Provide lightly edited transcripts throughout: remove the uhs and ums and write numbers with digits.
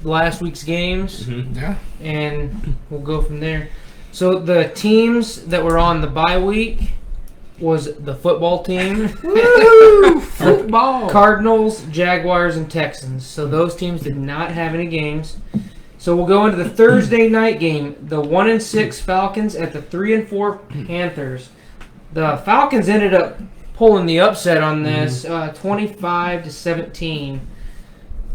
last week's games, Yeah. and we'll go from there. So the teams that were on the bye week was the football team. Woo! Football. Cardinals, Jaguars, and Texans. So those teams did not have any games. So we'll go into the Thursday night game. The 1-6 Falcons at the 3-4 Panthers. The Falcons ended up pulling the upset on this, 25-17.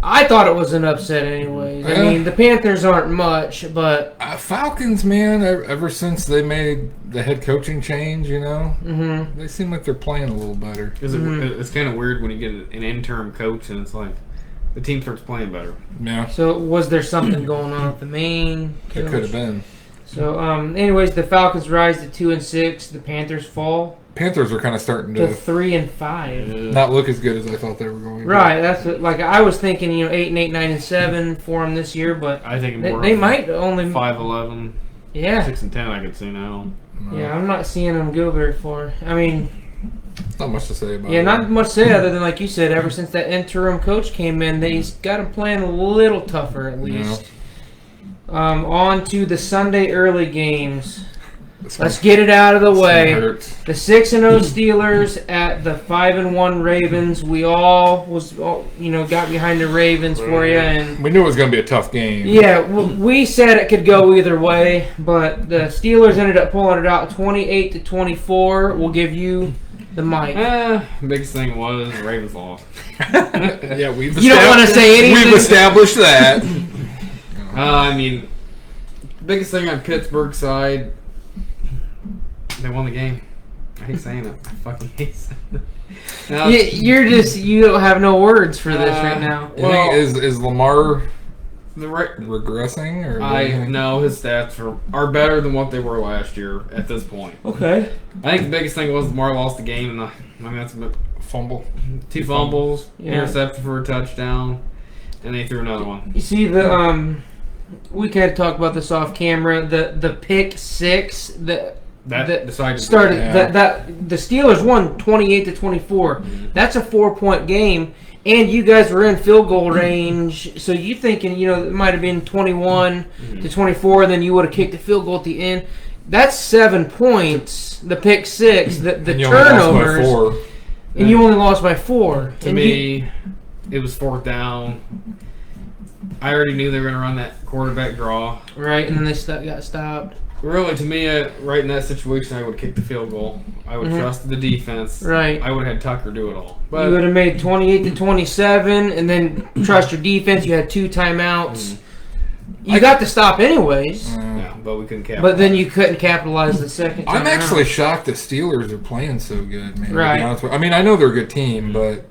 I thought it was an upset anyways. I mean, the Panthers aren't much, but... Falcons, man, ever since they made the head coaching change, they seem like they're playing a little better. It's kind of weird when you get an interim coach and it's like the team starts playing better. Yeah. So was there something going on with the main coach? It could have been. So, anyways, the Falcons rise to 2-6. The Panthers fall Panthers are kind of starting to to 3-5. not look as good as I thought they were going to. Right, that's what, like I was thinking. 8-8, 9-7 for them this year, but I think they might only 5-11, Yeah, 6-10. I could see now. yeah. I'm not seeing them go very far. I mean, Not much to say about it. yeah, not much to say other than like you said. Ever since that interim coach came in, they've got them playing a little tougher at least. On to the Sunday early games. Let's get it out of the way. The 6-0 Steelers at the 5-1 Ravens. We all got behind the Ravens for you, and We knew it was going to be a tough game. yeah, we said it could go either way, but the Steelers ended up pulling it out 28-24. We'll give you the mic. Biggest thing was Ravens lost. Yeah, You don't want to say anything. We've established that. I mean, biggest thing on Pittsburgh's side, they won the game. I hate saying it. I fucking hate saying it. Now, You don't have no words for this right now. You think is Lamar the right. regressing? Or I know his stats are better than what they were last year at this point. Okay. I think the biggest thing was Lamar lost the game, and that's fumble. 2 fumbles, Yeah. intercepted for a touchdown, and they threw another one. You see we could talk about this off camera. The pick six that Decided started Yeah. that the Steelers won 28-24. That's a 4-point game, and you guys were in field goal range. So you thinking it might have been 21-24, and then you would have kicked the field goal at the end. That's 7 points. The pick six, the And you only lost by turnovers, 4. and you only lost by 4. To me, it was 4th down. I already knew they were going to run that quarterback draw. Right, and then they got stopped. Really, to me, right in that situation, I would kick the field goal. I would trust the defense. Right. I would have had Tucker do it all. You would But have made 28-27, and then trust your defense. You had 2 timeouts. You got the stop anyways, yeah, but we couldn't capitalize. but then you couldn't capitalize the second time I'm actually around. shocked the Steelers are playing so good, man. Right. To be honest with you. I mean, I know they're a good team, but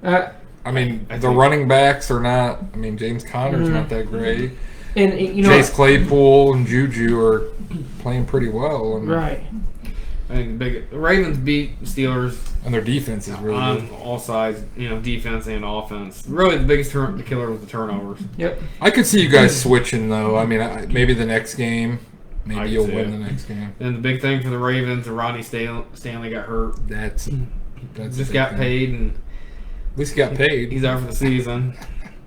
I mean, I the think- running backs are not. I mean, James Conner's not that great. And Chase Claypool and Juju are playing pretty well. And, right. I think the Ravens beat Steelers And their defense is really on good. all sides, defense and offense. Really, the biggest killer was the turnovers. Yep. I could see you guys switching, though. I mean, maybe the next game. I Maybe could you'll see win it. the next game. And the big thing for the Ravens, Ronnie Stanley got hurt. That's Just got paid, and At least he got paid. he's out for the season.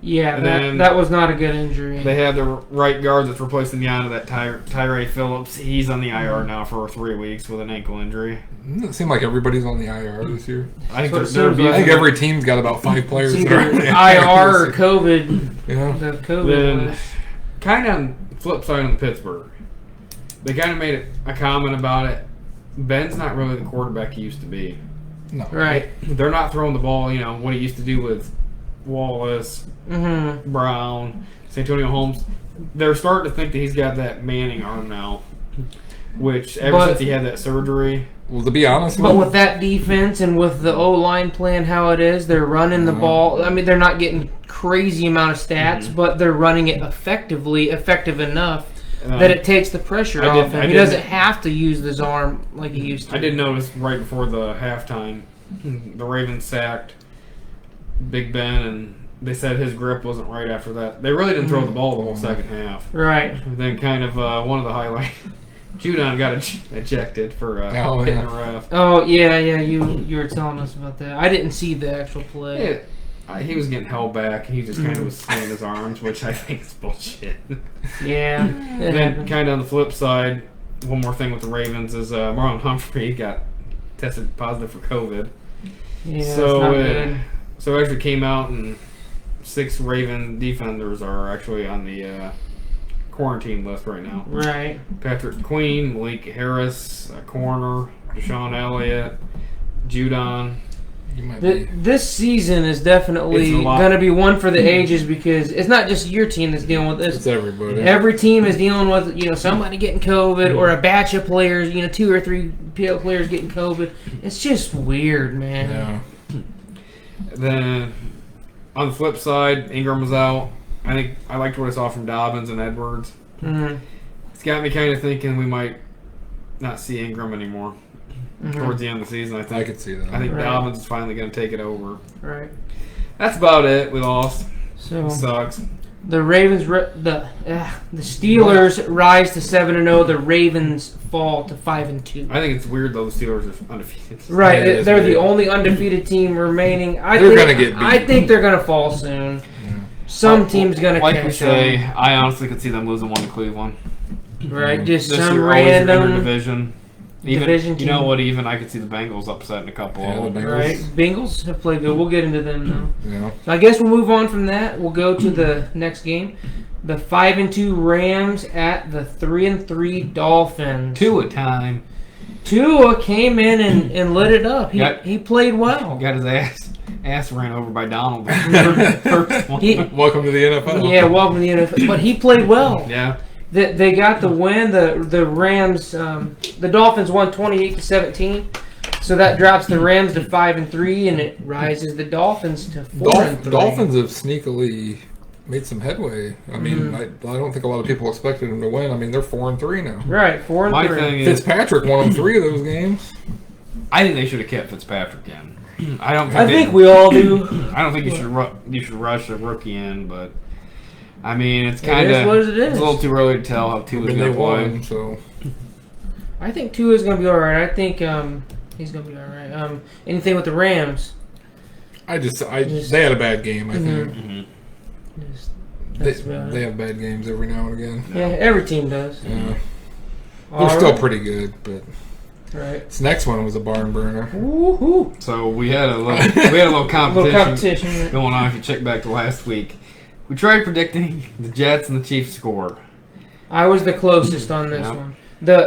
Yeah, And then that was not a good injury. They have the right guard that's replacing the end of that Tyree Phillips. He's on the IR now for 3 weeks with an ankle injury. Doesn't it seem like everybody's on the IR this year? I think That's what it they're seems I think abusing every team's got about 5 players. It's that are either on the IR or this COVID. year. Yeah. The COVID. Then, list. kind of on the flip side on Pittsburgh, they kind of made a comment about it. Ben's not really the quarterback he used to be. No. Right. They're not throwing the ball, what he used to do with Wallace, Mm-hmm. Brown, Santonio Holmes. They're starting to think that he's got that Manning arm now, which ever since he had that surgery. Well, to be honest But with with that defense and with the O-line playing how it is, they're running the ball. I mean, they're not getting crazy amount of stats, but they're running it effective enough that it takes the pressure off him. He doesn't have to use his arm like he used to. I did notice right before the halftime, the Ravens sacked Big Ben, and they said his grip wasn't right after that. They really didn't throw the ball the whole second half. Right. And then kind of one of the highlights, Judon got ejected for hitting the ref. Oh, yeah, you were telling us about that. I didn't see the actual play. he was getting held back, and he just kind of was swinging his arms, which I think is bullshit. Yeah. And then, kind of on the flip side, one more thing with the Ravens is Marlon Humphrey got tested positive for COVID. Yeah, So, it's not good. so it actually came out, and 6 Raven defenders are actually on the quarantine list right now. Right. Patrick Queen, Malik Harris, corner, Deshaun Elliott, Judon. You might be. This season is definitely It's a lot. going to be one for the ages because it's not just your team that's dealing with this. It's everybody. Every team is dealing with, somebody getting COVID or a batch of players, 2 or 3 players getting COVID. It's just weird, man. Yeah. Then on the flip side, Ingram was out. I think I liked what I saw from Dobbins and Edwards. Mhm. It's got me kind of thinking we might not see Ingram anymore towards the end of the season. I I think. could see that. I think Right. Dobbins is finally going to take it over. Right. That's about it. We lost. So Sucks. the Ravens, the Steelers rise to 7-0. The Ravens fall to 5-2. I think it's weird though. The Steelers are undefeated. Right, Yeah, it's they're the weird. only undefeated team remaining. They're gonna get beat. I think they're gonna fall soon. Some team's gonna Like we catch say, them. I honestly could see them losing one to Cleveland. Right, just This some year, always in random. division. Even division you know team. what? Even I could see the Bengals upsetting a couple. Yeah, of the them. Bengals. Right, Bengals have played good. We'll get into them though. Yeah. So I guess we'll move on from that. We'll go to the next game. The 5-2 Rams at the 3-3 Dolphins. 2 a time. Tua came in and lit it up. Yep. He played well. Got his ass ran over by Donald. First one. Welcome to the NFL. Yeah, welcome to the NFL. But he played well. Yeah. They got the win. The Rams, the Dolphins won 28-17. So that drops the Rams to 5-3, and it rises the Dolphins to 4-3. Dolphins have sneakily made some headway. I mean, I don't think a lot of people expected them to win. I mean, they're 4-3 now. Right, 4-3. My thing is, Fitzpatrick won 3 of those games. I think they should have kept Fitzpatrick in. I don't. Think I think we all do. I don't think you should rush a rookie in, but I mean, it's It kind is what of it is. it's a little too early to tell how I Tua's mean, going they to play. won, so I think Tua's going to be all right. I think he's going to be all right. Anything with the Rams? they had a bad game. I think Just, that's they, about they it. have bad games every now and again. Yeah, every team does. Yeah, All they're still right. pretty good, but Right. this next one was a barn burner. Woo-hoo. So we had a little A competition, little competition. going on. If you check back to last week, we tried predicting the Jets and the Chiefs score. I was the closest on this Yeah. one.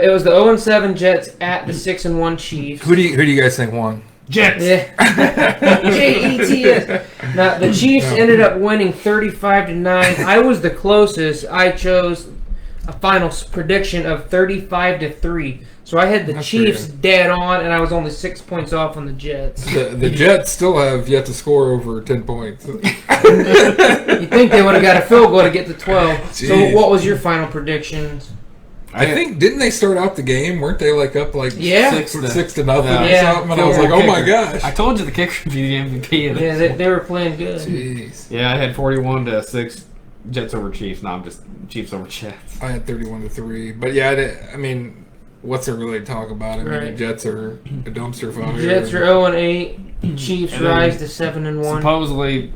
It was the 0-7 Jets at the 6-1 Chiefs. Who do you guys think won? Jets. Yeah. Jets. Now the Chiefs ended up winning 35-9. I was the closest. I chose a final prediction of 35-3. So I had the That's Chiefs pretty dead on, and I was only 6 points off on the Jets. The Jets still have yet to score over 10 points. You think they would have got a field goal to get to 12? So Jeez. what was your final predictions? I think didn't they start out the game? Weren't they like up like Yeah. 6 to nothing or Yeah. something? And I was like, oh my gosh. I told you the kicker would be the MVP of Yeah, this. they were playing good. Jeez. Yeah, I had 41-6 Jets over Chiefs. No, I'm just Chiefs over Jets. I had 31-3, but yeah, I mean, what's there really to talk about? I mean, Right. the Jets are a dumpster fire. Jets are 0-8. Chiefs And then rise to 7-1. Supposedly,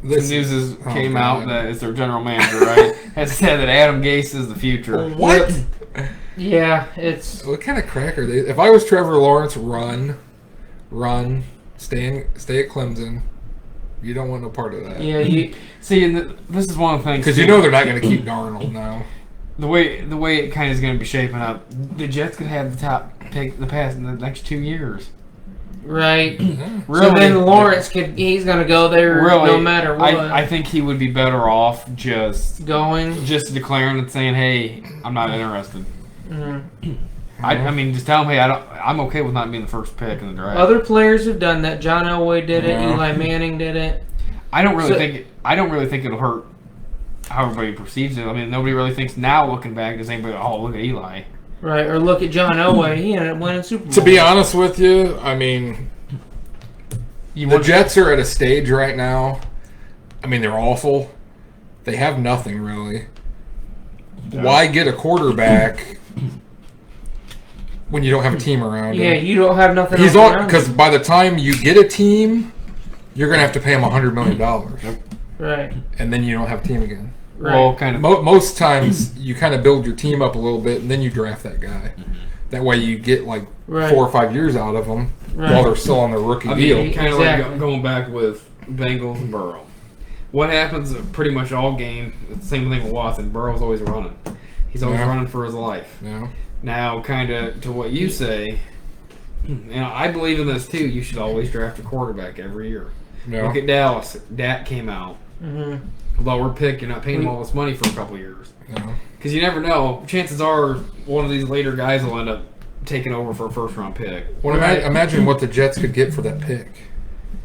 This some news came God. out that it's their general manager, right? Has said that Adam Gase is the future. What? Yeah, it's What kind of crack are they? If I was Trevor Lawrence, run, stay at Clemson. You don't want no part of that. yeah. You See, and this is one of the things Because you know they're not going to keep Darnold now. the way it kind of is going to be shaping up. The Jets could have the top pick in the next 2 years. right. Yeah. Really, So then Lawrence he's gonna go there really, no matter what. I think he would be better off just Going. declaring and saying, "Hey, I'm not interested." Mhm. I mean, just tell him, "Hey, I'm okay with not being the first pick in the draft." Other players have done that. John Elway did it. Yeah. Eli Manning did it. I don't really So- think it'll hurt how everybody perceives it. I mean, nobody really thinks now, looking back, does anybody? Oh, look at Eli. Right. Or look at John Elway. He ended up winning Super Bowl. To be honest with you, I mean, You the want Jets are at a stage right now. I mean, they're awful. They have nothing really. Why get a quarterback when you don't have a team around Yeah, him? you don't have nothing. He's else on around because you. by the time you get a team, you're going to have to pay him $100 million. Right. And then you don't have a team again. Right. Well, kind of. Most times, you kind of build your team up a little bit, and then you draft that guy. That way you get like Right. 4 or 5 years out of them Right. while they're still on their rookie I deal. mean, kind of Exactly. like going back with Bengals and Burrow. What happens pretty much all game, it's the same thing with Watson. Burrow's always running. He's always Yeah. running for his life. Yeah. Now, kind of to what you say, I believe in this too. You should always draft a quarterback every year. Yeah. Look at Dallas. Dak came out. Lower pick, you're not paying him all this money for a couple years. Yeah. Because you never know. Chances are one of these later guys will end up taking over for a first-round pick. Well, Right. imagine what the Jets could get for that pick.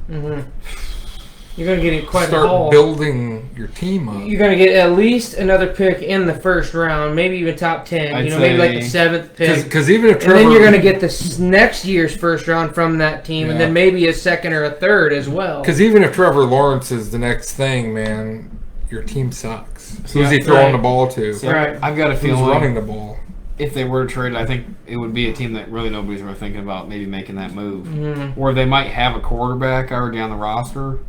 You're going to get quite a Start haul. building your team up. You're going to get at least another pick in the first round, maybe even top 10. I'd Maybe like the say- 7th pick. Because even if And Trevor, then you're going to get next year's first round from that team, and Yeah. then maybe a second or a third as well. because even if Trevor Lawrence is the next thing, man, your team sucks. See, Who's he I- throwing right. the ball to? See, Right. I've got a Who's feeling running the ball? if they were to trade, I think it would be a team that really nobody's really thinking about maybe making that move. Mhm. Or they might have a quarterback already on the roster.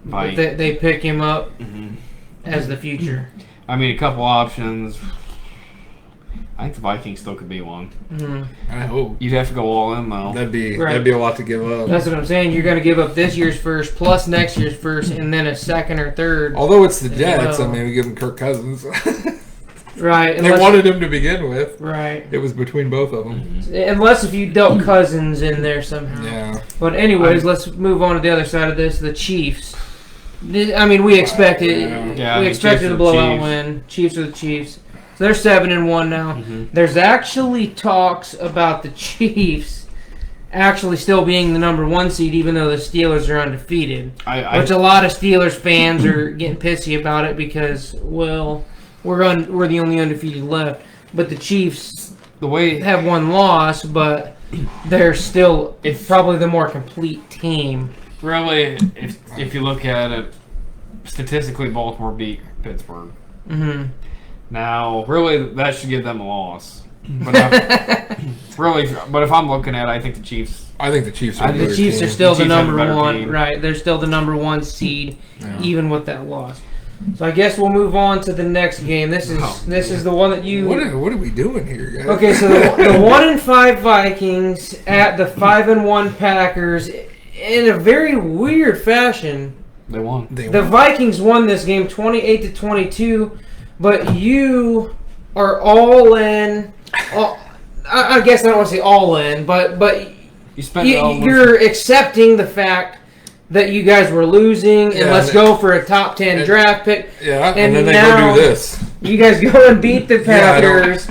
But they pick him up Mhm. as the future. I mean, a couple options. I think the Vikings still could be one. Mhm. I hope You'd have to go all in, though. that'd be Right. a lot to give up. That's what I'm saying. You're going to give up this year's first plus next year's first, and then a second or third. Although it's the Jets, Well. I mean, we give them Kirk Cousins. Right. They wanted him to begin with. Right. It was between both of them. Unless if you dealt Cousins in there somehow. Yeah. But anyways, let's move on to the other side of this. The Chiefs. I mean, we expected Yeah, we the expected Chiefs a are the blowout Chiefs. win. Chiefs are the Chiefs. So they're 7-1 now. There's actually talks about the Chiefs actually still being the number 1 seed, even though the Steelers are undefeated. Which a lot of Steelers fans are getting pissy about it because, well, we're the only undefeated left. But the Chiefs the way have one loss, but they're still probably the more complete team. really, if you look at it statistically, Baltimore beat Pittsburgh. Mm-hmm. Now, really, that should give them a loss. But but if I'm looking at it, I think the Chiefs. I think the Chiefs are I the think The better Chiefs team. are still The the Chiefs have a number better 1, team. right? They're still the number 1 seed, Yeah. even with that loss. So I guess we'll move on to the next game. This is the one that you. What are we doing here, guys? Okay, so the 1-5 Vikings at the 5-1 Packers in a very weird fashion. They won. The Vikings won this game 28-22, but you are all in. I guess I don't want to say all in, but You spent it all. you're accepting the fact that you guys were losing, and Yeah, let's go for a top 10 draft pick. Yeah, And and then they now- go do this. You guys go and beat the Yeah, I don't- Packers.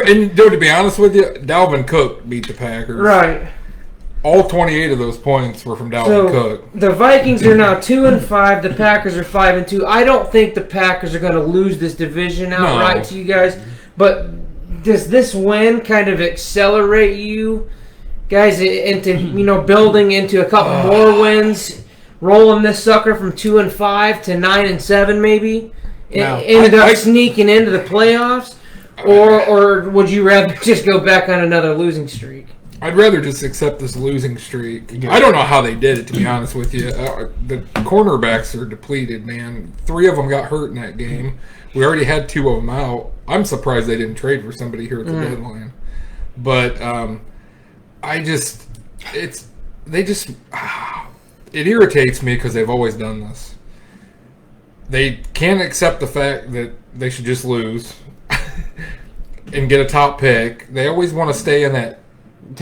And dude, to be honest with you, Dalvin Cook beat the Packers. Right. All 28 of those points were from Dalvin So Cook. the Vikings are now 2-5. The Packers are 5-2. I don't think the Packers are going to lose this division outright No. to you guys. But does this win kind of accelerate you guys into building into a couple more wins, rolling this sucker from 2-5 to 9-7 maybe, No. ended up I- sneaking into the playoffs, or would you rather just go back on another losing streak? I'd rather just accept this losing streak. Yeah. I don't know how they did it, to be honest with you. The cornerbacks are depleted, man. 3 of them got hurt in that game. We already had 2 of them out. I'm surprised they didn't trade for somebody here at the deadline. But it irritates me because they've always done this. They can't accept the fact that they should just lose and get a top pick. They always want to stay in that.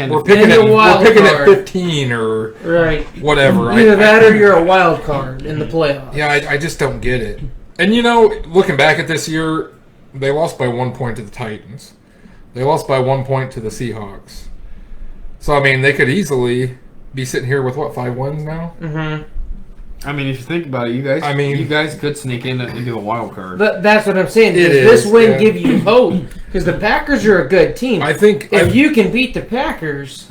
We're picking the at wild card. 15 or Right. whatever. Either that or you're a wild card in the playoffs. Yeah, I just don't get it. And looking back at this year, they lost by 1 point to the Titans. They lost by 1 point to the Seahawks. So I mean, they could easily be sitting here with 5 wins now. Mm-hmm. I mean, if you think about it, you guys could sneak in and do a wild card. That's what I'm saying. It Does this is, win yeah. give you hope? Because the Packers are a good team. I think if you can beat the Packers,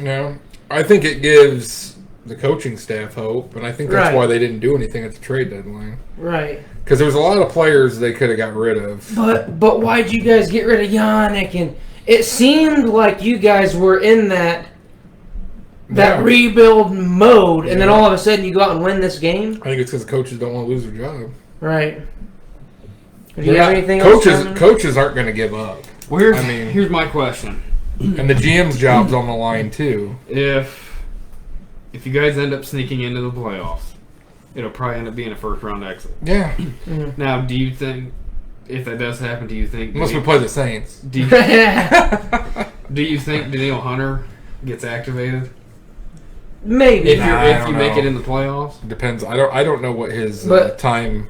I think it gives the coaching staff hope, and I think that's Right. why they didn't do anything at the trade deadline. right? Because there was a lot of players they could have got rid of. But why'd you guys get rid of Yannick? And it seemed like you guys were in that that Yeah. rebuild mode, and then Yeah. all of a sudden you go out and win this game. I think it's because coaches don't want to lose their job. Right. Do you They're have not- anything else? coaches aren't going to give up, Well, here's, I mean- here's my question. and the GM's job's on the line too. If you guys end up sneaking into the playoffs, it'll probably end up being a first round exit. Yeah, Now, do you think if that does happen, do you think unless we play the Saints. do you, do you think Daniil Hunter gets activated Maybe. if Nah, I you don't make know. it in the playoffs? Depends. I don't know what his But- time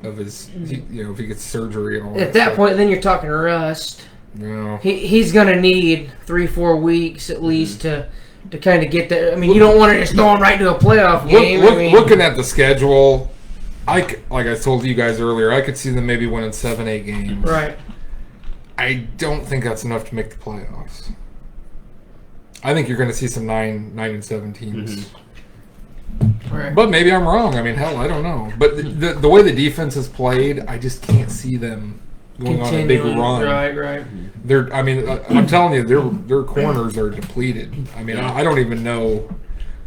of his if he gets surgery and all. At that point, then you're talking rust. no. He's gonna need 3-4 weeks at least to kind of get there. I mean, you don't want to just throw him right to a playoff game. I mean, Looking at the schedule, like I told you guys earlier, I could see them maybe winning 7-8 games. right. I don't think that's enough to make the playoffs. I think you're going to see some 9-7 teams. Right. But maybe I'm wrong. I mean, hell, I don't know. But the way the defense is played, I just can't see them going on a big Continuing. run. Right. I'm telling you, their corners are depleted. I mean, I don't even know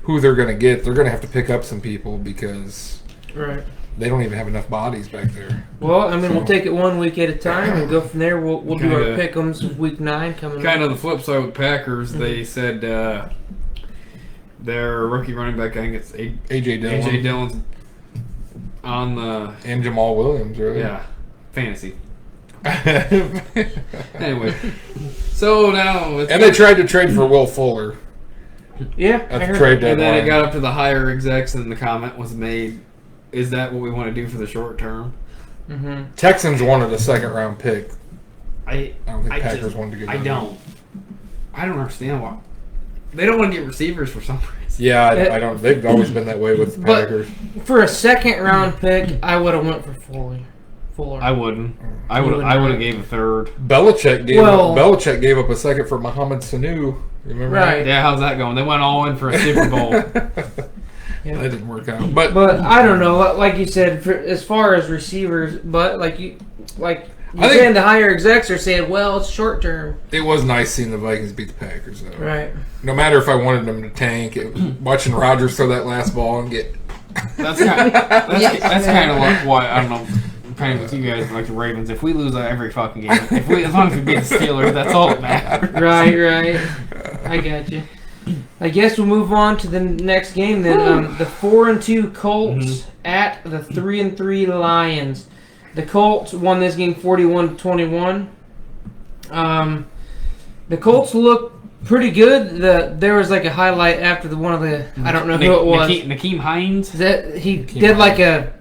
who they're going to get. They're going to have to pick up some people because Right. they don't even have enough bodies back there. Well, I mean, we'll take it 1 week at a time and go from there. We'll do our Kinda- pick'ems of week 9 coming. Kind up. of the flip side with Packers, they said their rookie running back, I think it's AJ Dillon AJ Dillon's on the and Jamal Williams, right? yeah fantasy. Anyway, so now And they tried to trade for Will Fuller Yeah. I at the heard trade that. and then it deadline. got up to the higher execs, and the comment was made: "Is that what we want to do for the short term?" Mhm. Texans wanted a second-round pick. I I don't think I Packers just- wanted to give I them. don't understand why they don't want to get receivers for some reason. Yeah, I don't. They've always been that way with the But- Packers. For a second round pick, I would have went for Fuller. I wouldn't. I You would. would I would not. have gave a third. Belichick gave Well- Belichick gave up a second for Mohamed Sanu. You remember Right. Yeah, how's that going? They went all in for a Super Bowl. that? Yeah. That didn't work out. But But I don't know. Like you said, for, as far as receivers, but you're I think- saying the higher execs are saying, well, it's short term. it was nice seeing the Vikings beat the Packers, though. Right. No matter if I wanted them to tank, watching Rodgers throw that last ball and get. That's kind. That's kind of like why I don't know. Kind of with you guys like the Ravens. If we lose every fucking game, as long as we beat the Steelers, that's all that matters. Right. I got you. I guess we'll move on to the next game then. The 4-2 Colts at the 3-3 Lions. The Colts won this game 41-21. The Colts look pretty good. There was like a highlight after one of the I don't know who it was. Nakeem Hines. That he did like a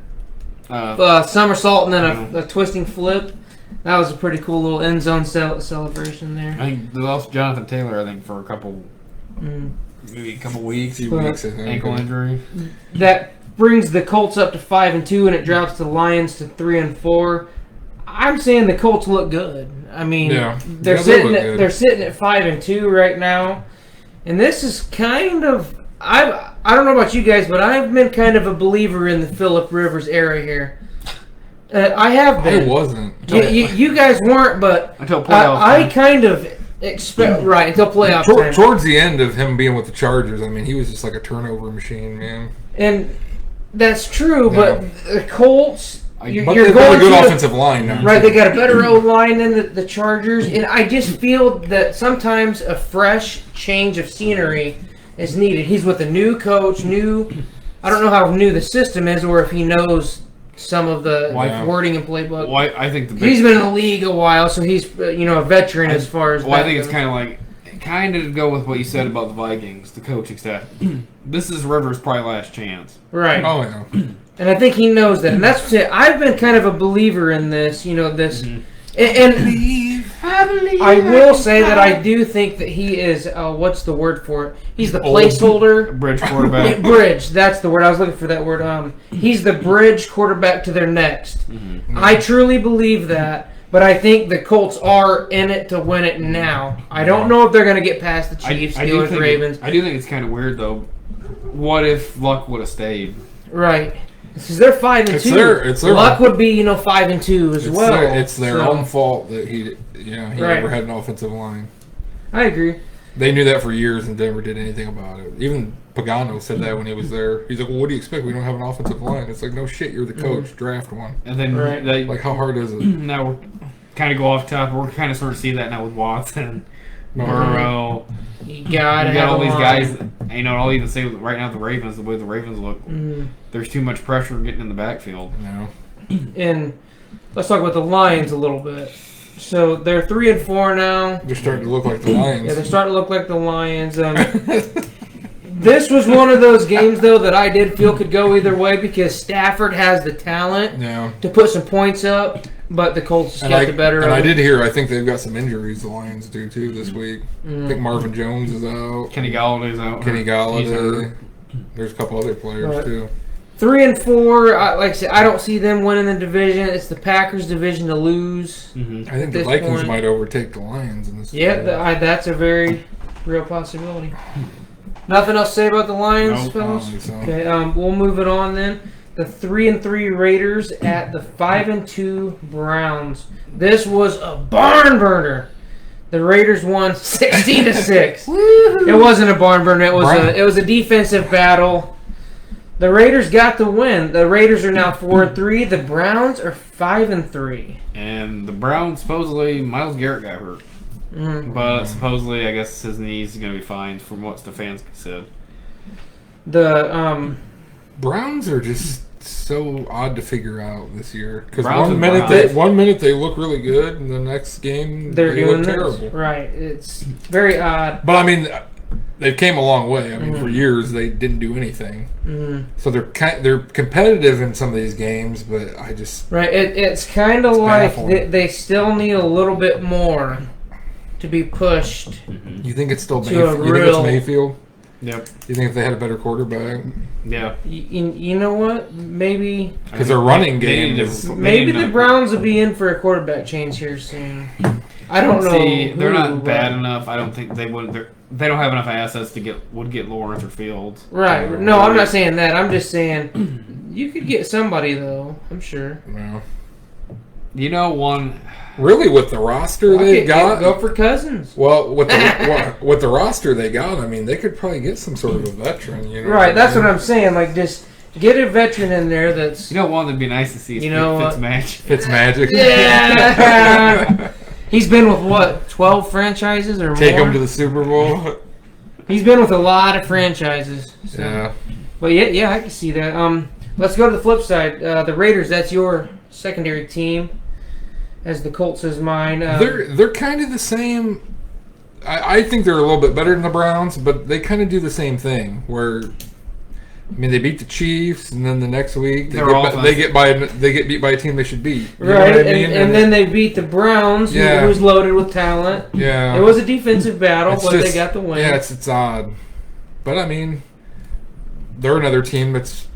somersault and then a twisting flip. That was a pretty cool little end zone celebration there. I think they lost Jonathan Taylor. I think for maybe a couple weeks. Few But- weeks, I think. Ankle injury. That brings the Colts up to 5-2, and it drops the Lions to 3-4. I'm saying the Colts look good. I mean, Yeah. they're Yeah, they sitting look at, good. they're sitting at 5-2 right now, and this is kind of I don't know about you guys, but I've been kind of a believer in the Phillip Rivers era here. I have I been. wasn't. You guys weren't, but Until playoffs. I time. kind of expect right until playoff time. Towards the end of him being with the Chargers, I mean, he was just like a turnover machine, man. And that's true, but the Colts, you're But going they've got a good to offensive line now. right. They got a better O line than the Chargers, and I just feel that sometimes a fresh change of scenery is needed. He's with a new coach, I don't know how new the system is, or if he knows some of the Why- wording and playbook. Well, I think the He's been in the league a while, so he's a veteran as far as. Well, I that think it's goes. kind of to go with what you said about the Vikings, the coaching staff. This is Rivers' probably last chance. right. Oh, yeah. And I think he knows that. And that's what I've been kind of a believer in this, this. And I will say that I do think that he is, what's the word for it? He's the Old. placeholder. Bridge quarterback. Bridge, that's the word. I was looking for that word. He's the bridge quarterback to their next. I truly believe that. But I think the Colts are in it to win it now. I don't know if they're going to get past the Chiefs, I do Steelers, think Ravens. I do think it's kind of weird though. What if Luck would have stayed? Right. Because they're 5-2. It's their Luck would be 5-2 as well. It's their So, own fault that he Right. never had an offensive line. I agree. They knew that for years, and Denver did anything about it. Even Pagano said that when he was there. He's like, well, what do you expect? We don't have an offensive line. It's like, no shit, you're the coach. Draft one. And then Right. Like, how hard is it? now we're kind of go off top. We're kind of sort of see that now with Watson, Burrow. You gotta You got have all a these line. guys. You know, I'll even say right now the Ravens, the way the Ravens look, Mhm. there's too much pressure getting in the backfield. No. And let's talk about the Lions a little bit. So they're 3-4 now. They're starting to look like the Lions. Yeah, they're starting to look like the Lions. This was one of those games, though, that I did feel could go either way because Stafford has the talent Yeah. to put some points up, but the Colts just And got the better and of I it. did hear, I think they've got some injuries, the Lions do, too, this week. I think Marvin Jones is out. Kenny Galladay's out. Kenny He's Galladay. hurt. There's a couple other players, Right. too. 3-4. Like I said, I don't see them winning the division. It's the Packers' division to lose. Mhm. I think the this Vikings point- might overtake the Lions in this. Yeah, that's a very real possibility. Nothing else to say about the Lions, Nope, I don't fellas? think so. Okay, we'll move it on then. The 3-3 Raiders at the 5-2 Browns. This was a barn burner. The Raiders won 16-6. It wasn't a barn burner. It was a defensive battle. The Raiders got the win. The Raiders are now 4-3. The Browns are 5-3. And the Browns, supposedly, Myles Garrett got hurt. Mhm. But supposedly, I guess his knees are going to be fine from what Stefanski said. The Browns are just so odd to figure out this year because Browns one and minute they look really good, and the next game they're they doing look this. terrible. Right. It's very odd. But I mean, they've came a long way. I mean, Mm-hmm. for years they didn't do anything, Mhm. so they're competitive in some of these games. But I just Right. It's kind of It's like baffling. they still need a little bit more to be pushed. you think it's still To Mayfield? a You think it's real- Mayfield? Yep. You think if they had a better quarterback? Yeah. You know what? Maybe Because their running They game need to- is. they maybe need the to- Browns will be in for a quarterback change here soon. I don't know. See, they're who, not bad but- enough. I don't think they would. They don't have enough assets to get Lawrence or Fields. Right. No, I'm not saying that. I'm just saying you could get somebody though. I'm sure. No. You know, one. Really, with the roster Okay, they've got, go for Cousins. well, with the roster they got, I mean, they could probably get some sort of a veteran. You know, Right. That's what I'm saying. Like just get a veteran in there that's. You know, one that'd be nice to see. Is You know what? Fitzmagic. Fitzmagic. Yeah. He's been with what 12 franchises or Take more. him to the Super Bowl. He's been with a lot of franchises. So. Yeah. But yeah, I can see that. Let's go to the flip side. The Raiders. That's your secondary team, as the Colts is mine. They're kind of the same. I think they're a little bit better than the Browns, but they kind of do the same thing. Where, I mean, they beat the Chiefs, and then the next week Their they get beat by a team they should beat. You know right, what I mean? and then they beat the Browns, Yeah. who's loaded with talent. yeah, It was a defensive battle, It's but just- they got the win. Yeah, it's odd, but I mean, they're another team that's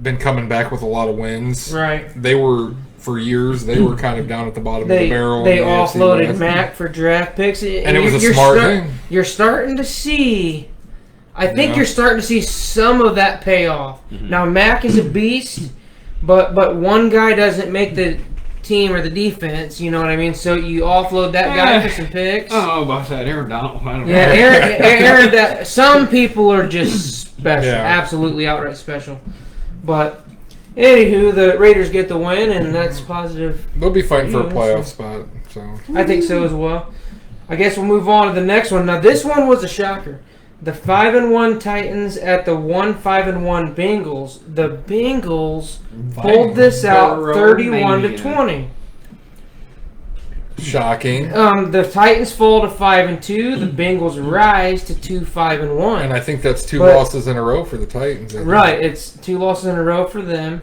been coming back with a lot of wins. Right. They were for years. They were kind of down at the bottom of They the barrel. they in the AFC offloaded West. Mac for draft picks, and it was a you're smart thing. You're starting to see. I think Yeah. you're starting to see some of that payoff. Mm-hmm. Now Mac is a beast, but one guy doesn't make the team or the defense. You know what I mean? So you offload that guy for some picks. I don't know about that. Aaron Donald. I don't know. Yeah, Aaron. That some people are just special, Yeah. absolutely outright special. But anywho, the Raiders get the win, and that's positive. They'll be fighting for a Yeah, playoff spot. So I think so as well. I guess we'll move on to the next one. Now, this one was a shocker. The 5-1 Titans at the 5-1 Bengals. The Bengals pulled this out 31-20. shocking. The Titans fall to 5-2. The Bengals rise to 2-5-1. And I think that's two But- losses in a row for the Titans. I think. Right, it's 2 losses in a row for them.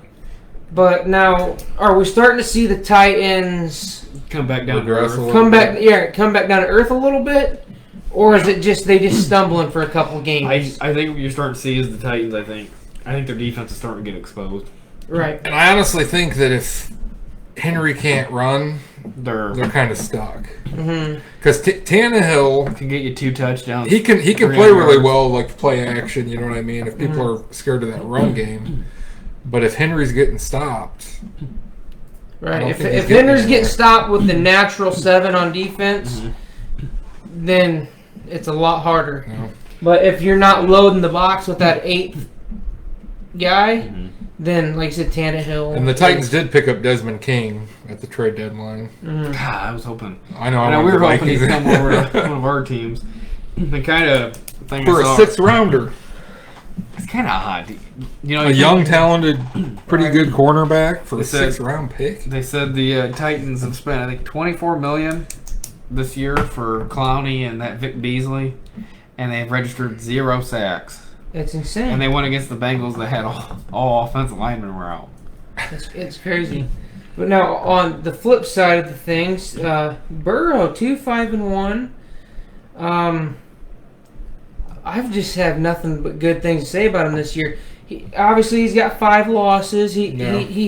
But now, are we starting to see the Titans Come back down to Regress a earth. little come bit. back? Yeah, come back down to earth a little bit, or is it just they just stumbling for a couple games? I think what you're starting to see is the Titans. I think their defense is starting to get exposed. Right. And I honestly think that if Henry can't run, They're they're kind of stuck. Mm-hmm. Because Tannehill, can get you 2 touchdowns. he can play 300 really yards. well, like play action. You know what I mean? If people are scared of that run game, but if Henry's getting stopped, I Right. don't If think he's if getting Hender's anywhere. getting stopped with the natural 7 on defense, then it's a lot harder. No. But if you're not loading the box with that 8th guy, Mhm. then like I said, Tannehill. And the Titans did pick up Desmond King at the trade deadline. Mhm. God, I was hoping. I know. I I know want we were the hoping he'd Vikings come over to one of our teams. The kind of thing for I a saw, 6th rounder. it's kind of odd. You know, A young, talented, pretty good cornerback for a They said- 6th round pick. They said the Titans have spent, I think, $24 million this year for Clowney and that Vic Beasley, and they've registered 0 sacks. It's insane. And they went against the Bengals that had all offensive linemen were out. It's crazy. But now on the flip side of the things, Burrow 5-1. I've just have nothing but good things to say about him this year. Obviously, he's got 5 losses. He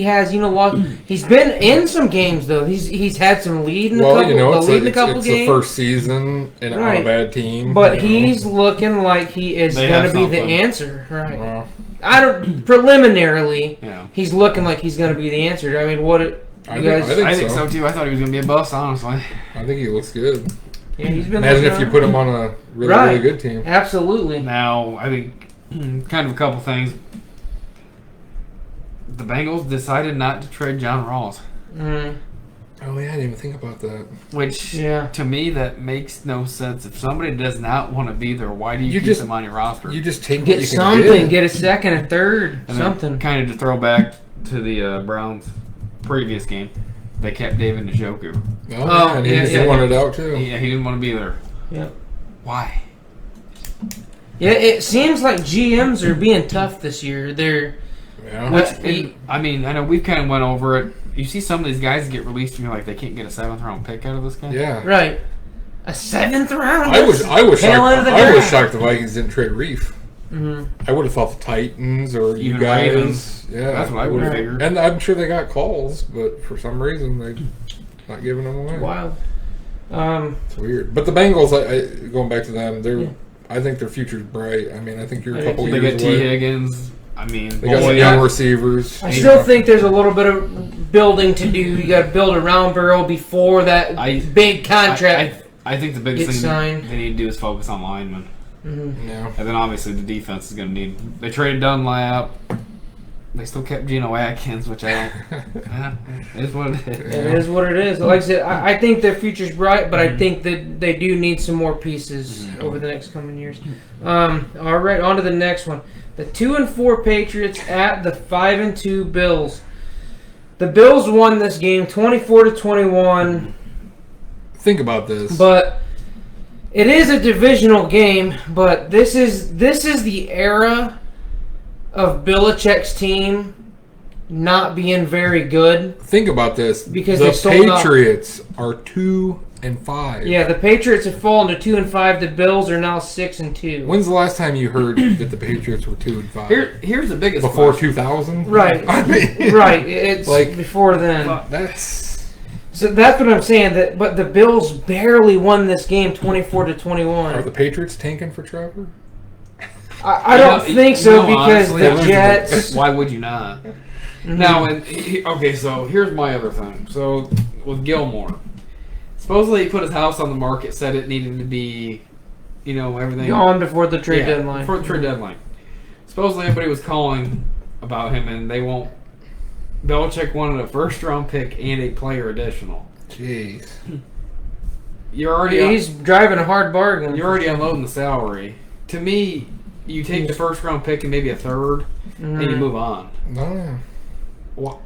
has he's been in some games though. He's had some lead in a couple. it's lead in a couple the games. first season on a Right. bad team. But he's looking like he is They going have to be the something. answer, right? Well, I don't preliminarily. Yeah. He's looking like he's going to be the answer. I mean, what you I guys? think so so. too. I thought he was going to be a bust, honestly. I think he looks good. Yeah, he's been. Imagine looking if you on- put him on a really, Right. really good team. Absolutely. Now, I think kind of a couple things. The Bengals decided not to trade John Rawls, Mm, Oh, yeah, I didn't even think about that. which yeah. to me that makes no sense. If somebody does not want to be there, why do you, You keep just- them on your roster? You just take Get what you something. can Get a second, a third, And then something. Kind of to throw back to the Browns' previous game, they kept David Njoku. Oh, and he wanted out too. Yeah, he didn't want to be there. Yeah. Why? Yeah, it seems like GMs are being tough this year. They're Yeah. Which- I mean, I know we've kind of went over it. You see some of these guys get released and you're like, they can't get a 7th round pick out of this guy? Yeah. right. A 7th round. I was Tail shocked. end of the I was draft. shocked the Vikings didn't trade Reef. Mhm. I would have thought the Titans or you Even guys. Ravens. Yeah, That's what I would have Right. figured. And I'm sure they got calls, but for some reason they're not giving them away. Wild. It's weird. But the Bengals, going back to them, Yeah. I think their future's bright. I mean, I think you're a I couple think They years got T. away. Higgins. I mean, They got some Boyd. young receivers. I still think there's a little bit of building to do. You got to build around Burrow before that big contract. I think the biggest Get thing signed. they need to do is focus on linemen. Mhm. Yeah. And then obviously the defense is going to need. They traded Dunlap. They still kept Geno Atkins, which I don't. It is what it is. It is what it is. Like I said, I think their future's bright, but I think that they do need some more pieces over the next coming years. All right, on to the next one. The 2-4 Patriots at the 5-2 Bills. The Bills won this game 24-21, Think about this. but it is a divisional game. But this is the era of Belichick's team not being very good. Think about this. Because the they sold out. Patriots are 2-5. Yeah, the Patriots have fallen to 2-5. The Bills are now 6-2. When's the last time you heard that the Patriots were 2-5? Here's the biggest Before question. 2000? Right. I mean, Right, it's Like- before then. That's So that's what I'm saying. But the Bills barely won this game, 24-21. are the Patriots tanking for Trevor? I don't think so because honestly, the Jets. Why would you not? Now, okay, so here's my other thing. So with Gilmore, supposedly he put his house on the market, said it needed to be, everything Gone before the trade Yeah, deadline. Before the trade deadline. Supposedly everybody was calling about him, and they won't. Belichick wanted a first-round pick and a player additional. Jeez. You're already He's driving a hard bargain. you're already unloading the salary. To me, you take the first-round pick and maybe a third, and you move on. No.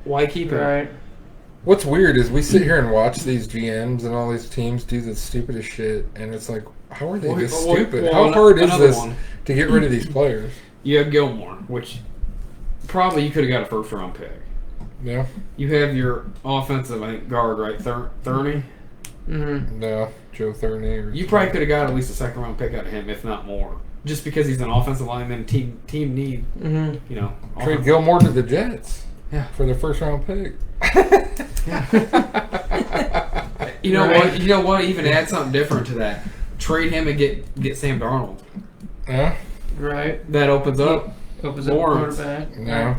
Why keep it? Right. What's weird is we sit here and watch these GMs and all these teams do the stupidest shit, and it's like, how are they Well, this well, stupid? well, How hard is another this one. to get rid of these players? You have Gilmore, which probably you could have got a first-round pick. No, You have your offensive, I think, guard, right? Thurney. Mm-hmm. no, Joe Thurney. Or You probably could have got at least a second-round pick out of him, if not more. Just because he's an offensive lineman, team need, Mm-hmm. trade Gilmore to the Jets. Yeah. For their first round pick. You know Right. what? You know what? Even add something different to that. Trade him and get Sam Darnold. Yeah. Right. That opens up. Opens up More. quarterback. No.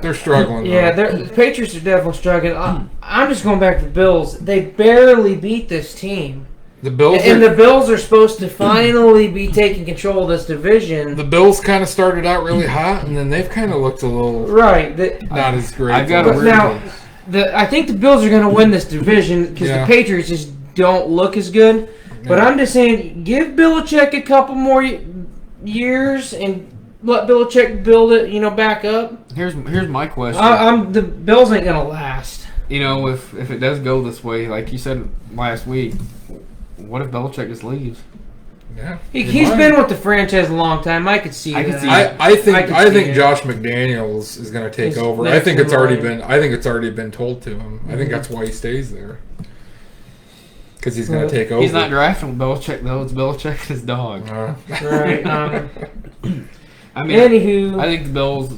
They're struggling. Yeah, though. the Patriots are definitely struggling. I'm just going back to the Bills. They barely beat this team. The Bills And the Bills are supposed to finally be taking control of this division. the Bills kind of started out really hot, and then they've kind of looked a little Right. not as great. I've got a But weird now, I think the Bills are going to win this division because Yeah. the Patriots just don't look as good. But Yeah. I'm just saying, give Belichick a couple more years and let Belichick build it, back up. Here's my question. The Bills ain't going to last. If it does go this way, like you said last week, what if Belichick just leaves? Yeah. He's been with the franchise a long time. I could see I that. could see I think I could see it. Josh McDaniels is going to take He's over. I next think in it's already line. been told to him. I think that's why he stays there. Because he's going Well, to take over. He's not drafting Belichick though. It's Belichick and his dog. Right. I mean, Anywho. I think the Bills.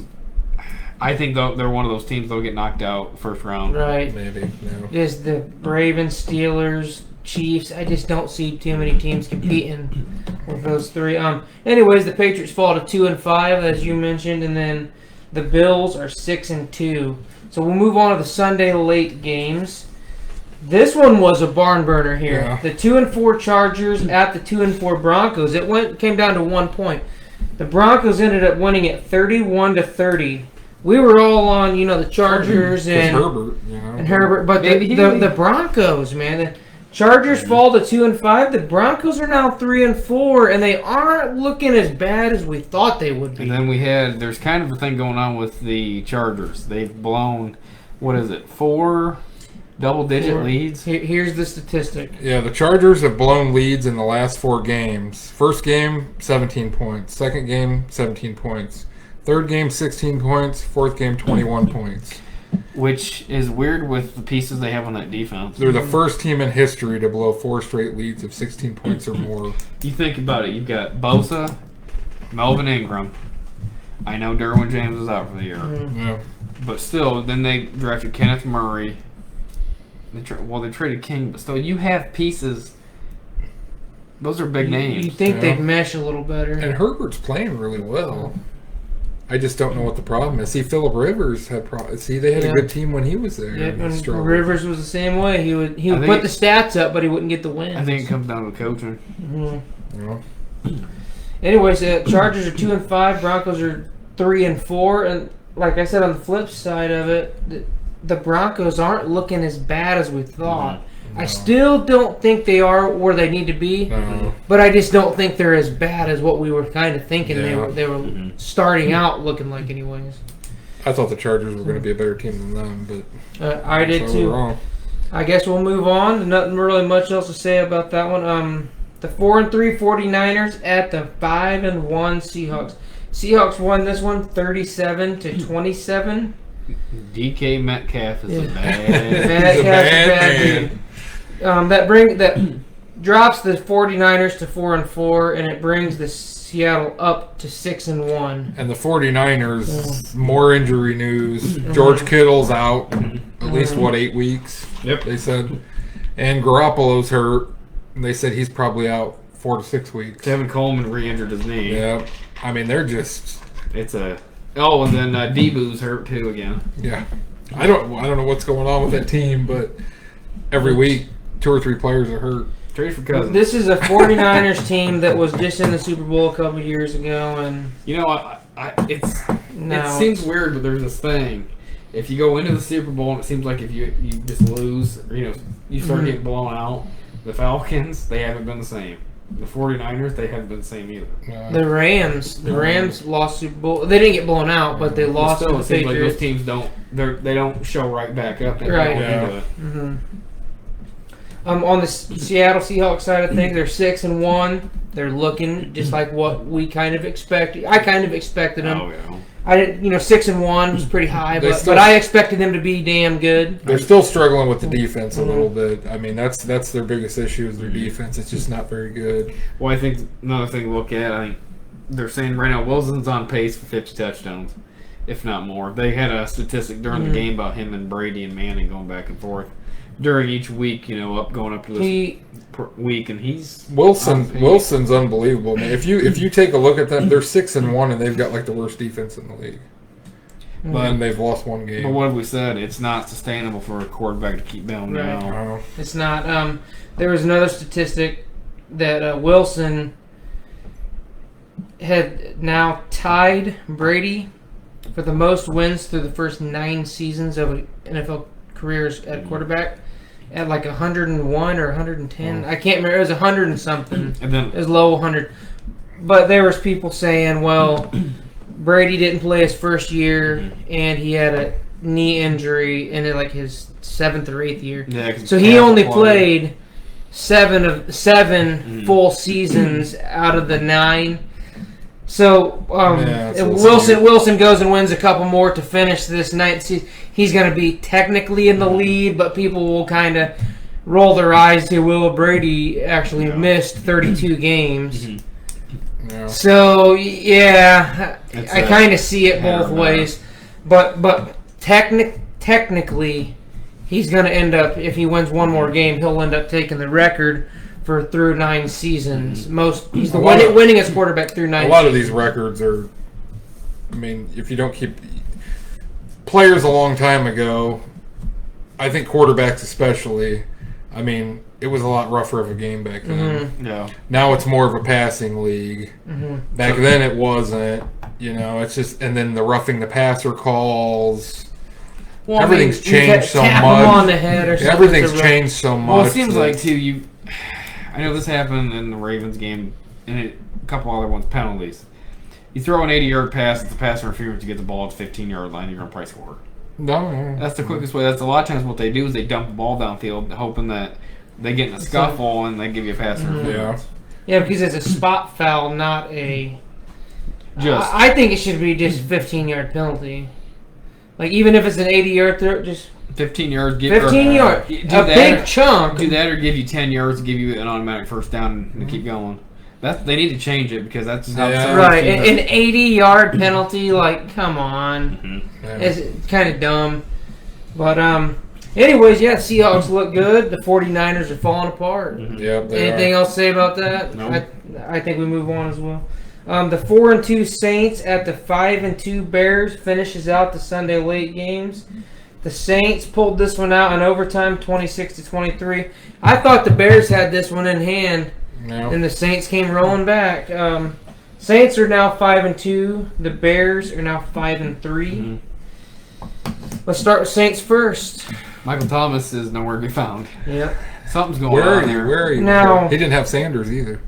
I think they're one of those teams that'll get knocked out first round. Right. Maybe. No. Just the Ravens, Steelers, Chiefs. I just don't see too many teams competing with those three. Anyways, the Patriots fall to 2-5, as you mentioned, and then the Bills are 6-2. So we'll move on to the Sunday late games. This one was a barn burner here. Yeah. The 2-4 Chargers at the 2-4 Broncos. It came down to 1 point. The Broncos ended up winning it 31-30. We were all on, the Chargers Because and Herbert, and Herbert, but Maybe the Broncos, man, the Chargers fall to 2-5. The Broncos are now 3-4, and they aren't looking as bad as we thought they would be. And then there's kind of a thing going on with the Chargers. They've blown, 4 double-digit Four. leads. Here's the statistic. Yeah, the Chargers have blown leads in the last 4 games. First game, 17 points. Second game, 17 points. Third game, 16 points. Fourth game, 21 points. Which is weird with the pieces they have on that defense. They're the first team in history to blow 4 straight leads of 16 points or more. You think about it. You've got Bosa, Melvin Ingram. I know Derwin James is out for the year. Yeah. But still, then they drafted Kenneth Murray. They traded King, but still, you have pieces. Those are big names. You think Yeah. they'd mesh a little better. And Herbert's playing really well. I just don't know what the problem is. See, Phillip Rivers had problems. See, they had Yeah. a good team when he was there. Yeah, and he and struggled. Rivers was the same way. He would think put the stats up, but he wouldn't get the wins. I think it comes down to coaching. Mhm. Yeah. Anyways, Chargers are 2-5. Broncos are 3-4, and like I said, on the flip side of it, the Broncos aren't looking as bad as we thought. I still don't think they are where they need to be, No. but I just don't think they're as bad as what we were kind of thinking Yeah. they were starting out looking like, anyways. I thought the Chargers were going to be a better team than them, but I did so too. wrong. I guess we'll move on. Nothing really much else to say about that one. The 4-3 49ers at the 5-1 Seahawks. Seahawks won this one 37-27. DK Metcalf is a Yeah. bad. Bad He's a cat's bad bad man. dude. That drops the 49ers to 4-4, and it brings the Seattle up to 6-1. And the 49ers, more injury news. George Kittle's out at least, 8 weeks? Yep. They said. And Garoppolo's hurt. And they said he's probably out 4 to 6 weeks. Kevin Coleman re-injured his knee. Yeah. I mean, they're just, It's a. Oh, and then Debu's hurt too again. yeah. I don't know what's going on with that team, but every week, 2 or 3 players are hurt. Trade for Cousins. This is a 49ers team that was just in the Super Bowl a couple years ago, and You know, it now seems weird, but there's this thing. If you go into the Super Bowl and it seems like if you just lose, or, you start getting blown out, the Falcons, they haven't been the same. The 49ers, they haven't been the same either. the Rams lost Super Bowl. They didn't get blown out, but they But lost still, to it the seems like those Patriots. teams they don't show right back up. They Right. go Yeah. into it. On the Seattle Seahawks side of things, they're 6-1. They're looking just like what we kind of expected. I kind of expected them. Oh, yeah. I didn't, 6-1 was pretty high, They but still- I expected them to be damn good. They're still struggling with the defense a little bit. I mean, that's their biggest issue is their defense. It's just not very good. Well, I think another thing to look at, I think they're saying right now Wilson's on pace for 50 touchdowns, if not more. They had a statistic during the game about him and Brady and Manning going back and forth during each week, going up to this week, and he's on pace. Wilson's unbelievable, man. If you take a look at them, they're 6-1 and they've got like the worst defense in the league. and they've lost one But game. what have we said? It's not sustainable for a quarterback to keep bailing Right. out. It's not. There was another statistic that Wilson had now tied Brady for the most wins through the first 9 seasons of an NFL careers at quarterback at like 101 or 110. I can't remember. It was 100 and something. And then It was low 100. But there was people saying, well, Brady didn't play his first year, and he had a knee injury in like his 7th or 8th year. yeah, 'cause So he Campbell only played 7 full seasons out of the 9. So Yeah, so Wilson goes and wins a couple more to finish this 9th season. He's going to be technically in the lead, but people will kind of roll their eyes to Will Brady actually missed 32 games. Yeah. So yeah, It's I a kind of see it both paramount. ways, but technically, he's going to end up, if he wins one more game, he'll end up taking the record for through 9 seasons. He's the A lot of- winningest quarterback through 9. A lot of these records are. I mean, if you don't keep players a long time ago, I think quarterbacks especially. I mean, it was a lot rougher of a game back then. Yeah. Now it's more of a passing league. Back then it wasn't. You know, it's just, and then the roughing the passer calls. Well, I mean, Everything's you changed so tap much. him on the head or something. Everything's to run. changed so much. Well, it seems that- like too. I know this happened in the Ravens game, and a couple other ones penalties. You throw an 80-yard pass, it's a pass interference to get the ball at the 15-yard line, you're gonna probably score. No. That's the quickest way. That's a lot of times what they do is they dump the ball downfield, hoping that they get in a scuffle and they give you a pass interference. Yeah, because it's a spot foul, not a. Just I think it should be just 15-yard penalty. Like even if it's an 80-yard throw, just 15 yards. 15 yard, Do a that, big chunk. do that, or give you 10 yards, give you an automatic first down, and keep going. They need to change it because that's how Yeah. some Right, teams an 80-yard penalty. Like, come on, Yeah. it's kind of dumb. But anyways, yeah, Seahawks look good. The 49ers are falling apart. Yep, they Anything are. else to say about that? No. I think we move on as well. The 4-2 Saints at the 5-2 Bears finishes out the Sunday late games. The Saints pulled this one out in overtime, 26-23. I thought the Bears had this one in hand, No. and the Saints came rolling back. Saints are now 5-2. The Bears are now 5-3. Let's start with Saints first. Michael Thomas is nowhere to be found. Yeah. Something's going Where on are you? there. Where are you? Now- He didn't have Sanders either.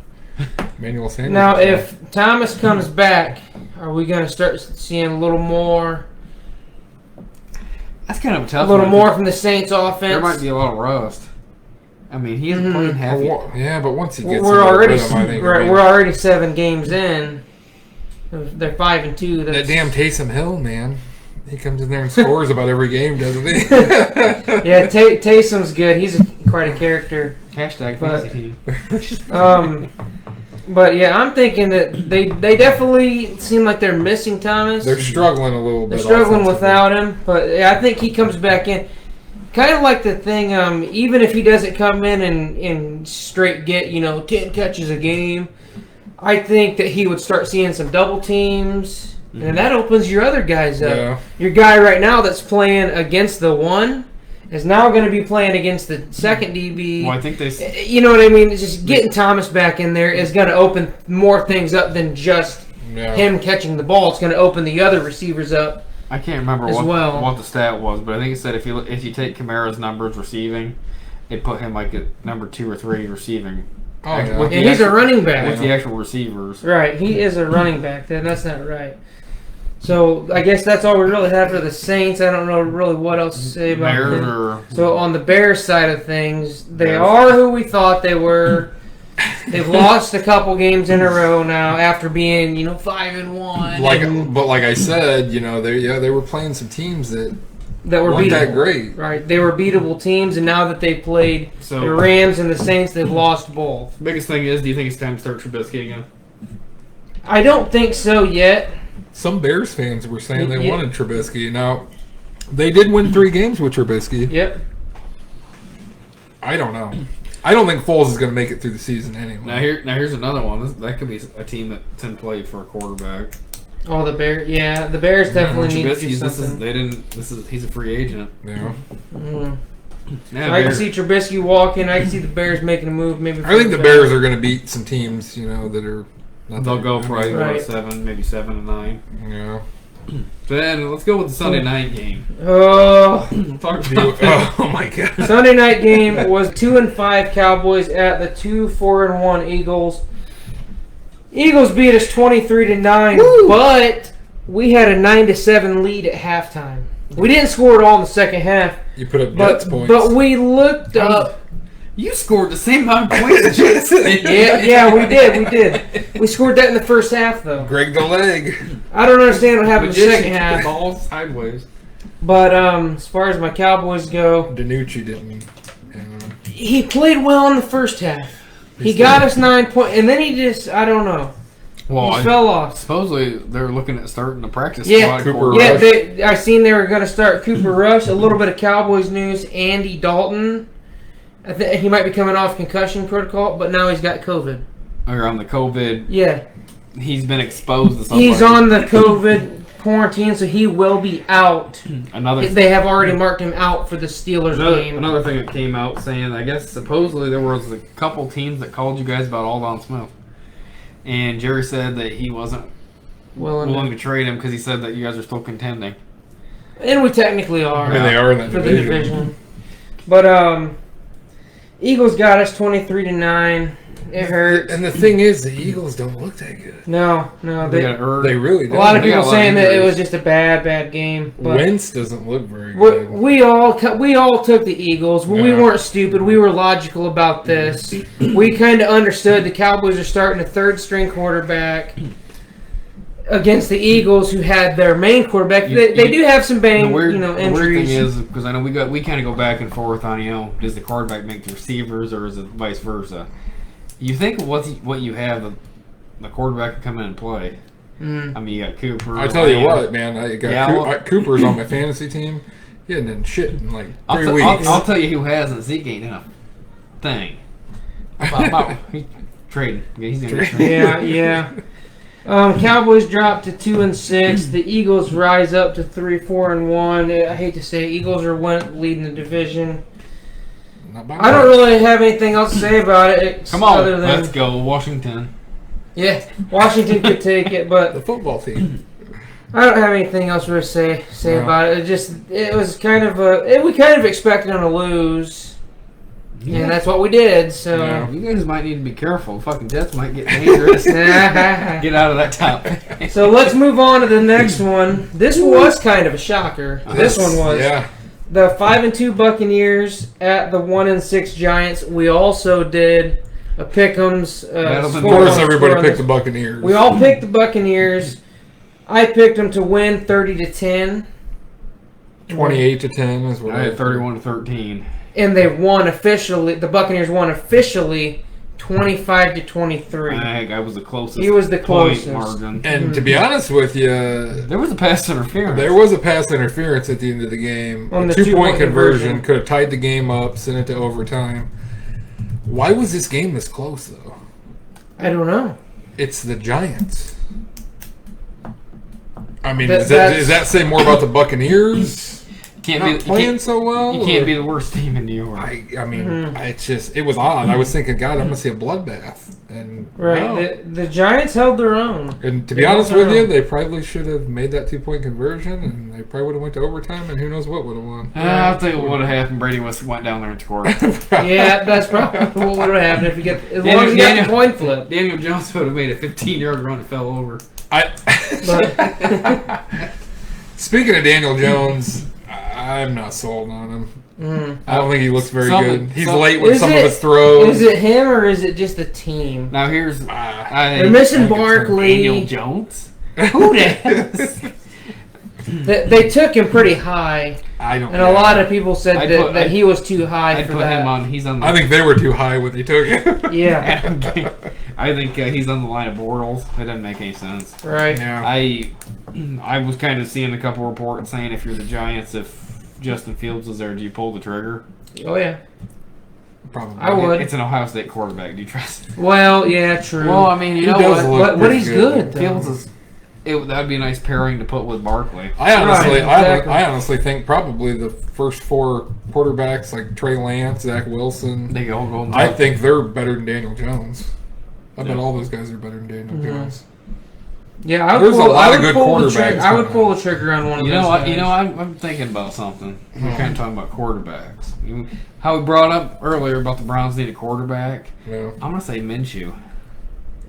Emmanuel Sanders. Now, if Thomas comes back, are we going to start seeing a little more? That's kind of a tough A little one. more from the Saints offense. There might be a lot of rust. I mean, he isn't playing half. Yeah, but once he gets We're into the already rhythm, I think we're already 7 games in. They're 5-2. that That's, damn Taysom Hill, man. He comes in there and scores about every game, doesn't he? yeah, Taysom's good. He's quite a character. Hashtag But- fantasy team. But yeah, I'm thinking that they definitely seem like they're missing Thomas. They're struggling a little bit. They're struggling offensively. without him, but yeah, I think he comes back in. Kind of like the thing, even if he doesn't come in and straight get 10 catches a game, I think that he would start seeing some double teams, and that opens your other guys up. Yeah. Your guy right now that's playing against the 1 is now going to be playing against the second DB. Well, I think they. You know what I mean? It's just getting Thomas back in there is going to open more things up than just Yeah. him catching the ball. It's going to open the other receivers up. I can't remember as well. what the stat was, but I think it said if you take Kamara's numbers receiving, it put him like at number 2 or 3 receiving. Oh, yeah. With the And he's a actual- running back. with the actual receivers. Right, he is a running back. That's not right. So I guess that's all we really have for the Saints. I don't know really what else to say about Bears them. or So on the Bears side of things, they Bears. are who we thought they were. They've lost a couple games in a row now after being 5-1. But like I said, they were playing some teams that were weren't beatable. that great. Right, they were beatable teams, and now that they played So- the Rams and the Saints, they've lost both. biggest thing is, do you think it's time to start Trubisky again? I don't think so yet. Some Bears fans were saying they Yeah. wanted Trubisky. Now, they did win 3 games with Trubisky. Yep. I don't know. I don't think Foles is going to make it through the season anyway. Now here's another one. That could be a team that's in play for a quarterback. Oh, the Bears. Yeah, the Bears definitely need to do Trubisky, something. he's a free agent. Yeah. Mm. Yeah, I can Bears- see Trubisky walking. I can see the Bears making a move. Maybe I think the Bears are going to beat some teams, that are. Not They'll that go good. probably Right. 7, maybe 7 and 9. Yeah. Then let's go with the Sunday night game. Oh, Talk about Oh my God. Sunday night game was 2-5 Cowboys at the 2-4-1 Eagles. Eagles beat us 23-9, but we had a 9-7 lead at halftime. We didn't score it all in the second half, You put up Jets but points. we looked up. You scored the same amount of points as Jets. Yeah, we did. We scored that in the first half, though. Greg the leg. I don't understand what happened in the Magician second kicked half. the ball sideways. But as far as my Cowboys go, Danucci didn't. he played well in the first half. He got us 9 points, and then he just, I don't know. Well, He fell off. supposedly they're looking at starting the practice Yeah, squad. Cooper quarterback. Yeah, I seen they were going to start Cooper Rush. A little bit of Cowboys news. Andy Dalton. I think he might be coming off concussion protocol, but now he's got COVID. Or on the COVID, Yeah, he's been exposed to something. he's on the COVID quarantine, so he will be out. another. They have already marked him out for the Steelers game. Another thing that came out saying, I guess supposedly there was a couple teams that called you guys about Aldon Smith, and Jerry said that he wasn't willing to trade him because he said that you guys are still contending. And we technically are. And they are in that for division. the division. But Eagles got us 23-9. It hurts. And the thing is, the Eagles don't look that good. No, They got hurt. They really a don't. lot of They got people a lot of saying that it injuries. was just a bad game. But Wentz doesn't look very we, good. we all took the Eagles. We Yeah. weren't stupid. We were logical about this. We kind of understood the Cowboys are starting a third-string quarterback against the Eagles, who had their main quarterback. They do have some The weird injuries. thing is, because I know we kind of go back and forth on, does the quarterback make the receivers or is it vice versa? You think what you have, the quarterback can come in and play. Mm. I mean, you got Cooper. I tell you Lamb. what, man. I got Yeah, well- Cooper's on my fantasy team. He hadn't done shit in like 3 I'll, weeks. I'll tell you who hasn't. Zeke ain't done a thing. He's trading. Yeah, he's gonna trade. Yeah. Cowboys dropped to 2-6. The Eagles rise up to 3-4-1. I hate to say it, Eagles are leading the division. Not by I don't much. really have anything else to say about it. Come on, other than, let's go, Washington. Yeah, Washington could take it, The but football team. I don't have anything else to say No. about it. It was kind of we kind of expected them to lose, and that's what we did. So. Yeah. You guys might need to be careful. Fucking Jets might get dangerous. Get out of that top. So let's move on to the next one. This was kind of a shocker. This one was. Yeah. The 5-2 Buccaneers at the 1-6 Giants. We also did a pick'ems. That'll be Of score- course, everybody score on picked the this. Buccaneers. We all picked the Buccaneers. I picked them to win 30-10, 28-10 is what I had 31-13. and they won officially. The Buccaneers won officially 25-23. I was the closest. He was the point closest. margin. And to be honest with you, There was a pass interference. there was a pass interference at the end of the game. On A the 2-point two-point conversion conversion. could have tied the game up, sent it to overtime. Why was this game this close, though? I don't know. It's the Giants. I mean, That- does that say more about the Buccaneers can't not be, you playing can't, so well? you can't or- be the worst team in New York. I mean, Mm-hmm. it was odd. I was thinking, God, I'm gonna see a bloodbath, and Right. no. The Giants held their own. And to be They honest held with their you, own. they probably should have made that 2-point conversion, and they probably would have went to overtime, and who knows what would have won. I'll tell you what would have happened. Brady went down there and scored. Yeah, that's probably what would have happened if you get as long as you got the Daniel- coin flip. Daniel Jones would have made a 15-yard run and fell over. But Speaking of Daniel Jones, I'm not sold on him. I don't think he looks very good. He's late with Is some of it- his throws. is it him or is it just the team? Now here's They're missing Barkley. Daniel Jones. Who that? They took him pretty high, I don't. and a lot of people said I'd that he was too high I'd for put that. him on. He's on. The, I think they were too high when they took him. Yeah, I think he's on the line of Bortles. It doesn't make any sense. right. Yeah. I was kind of seeing a couple reports saying if you're the Giants, if Justin Fields was there, do you pull the trigger? Oh yeah. Probably. I would. It's an Ohio State quarterback. Do you trust him? Well, yeah, true. Well, I mean, you He know does what? look but pretty he's good. good. Though. Fields is that'd be a nice pairing to put with Barkley. I honestly, Right, exactly. I honestly think probably the first 4 quarterbacks, like Trey Lance, Zach Wilson, They all go. I think they're better than Daniel Jones. I bet Yeah. all those guys are better than Daniel Jones. Yeah, I would There's a pull, lot I of would good pull the quarterbacks trigger. I would coming pull the trigger on one of You those know, guys. I'm thinking about something. We're kind of talking about quarterbacks. How we brought up earlier about the Browns need a quarterback. Yeah. I'm gonna say Minshew.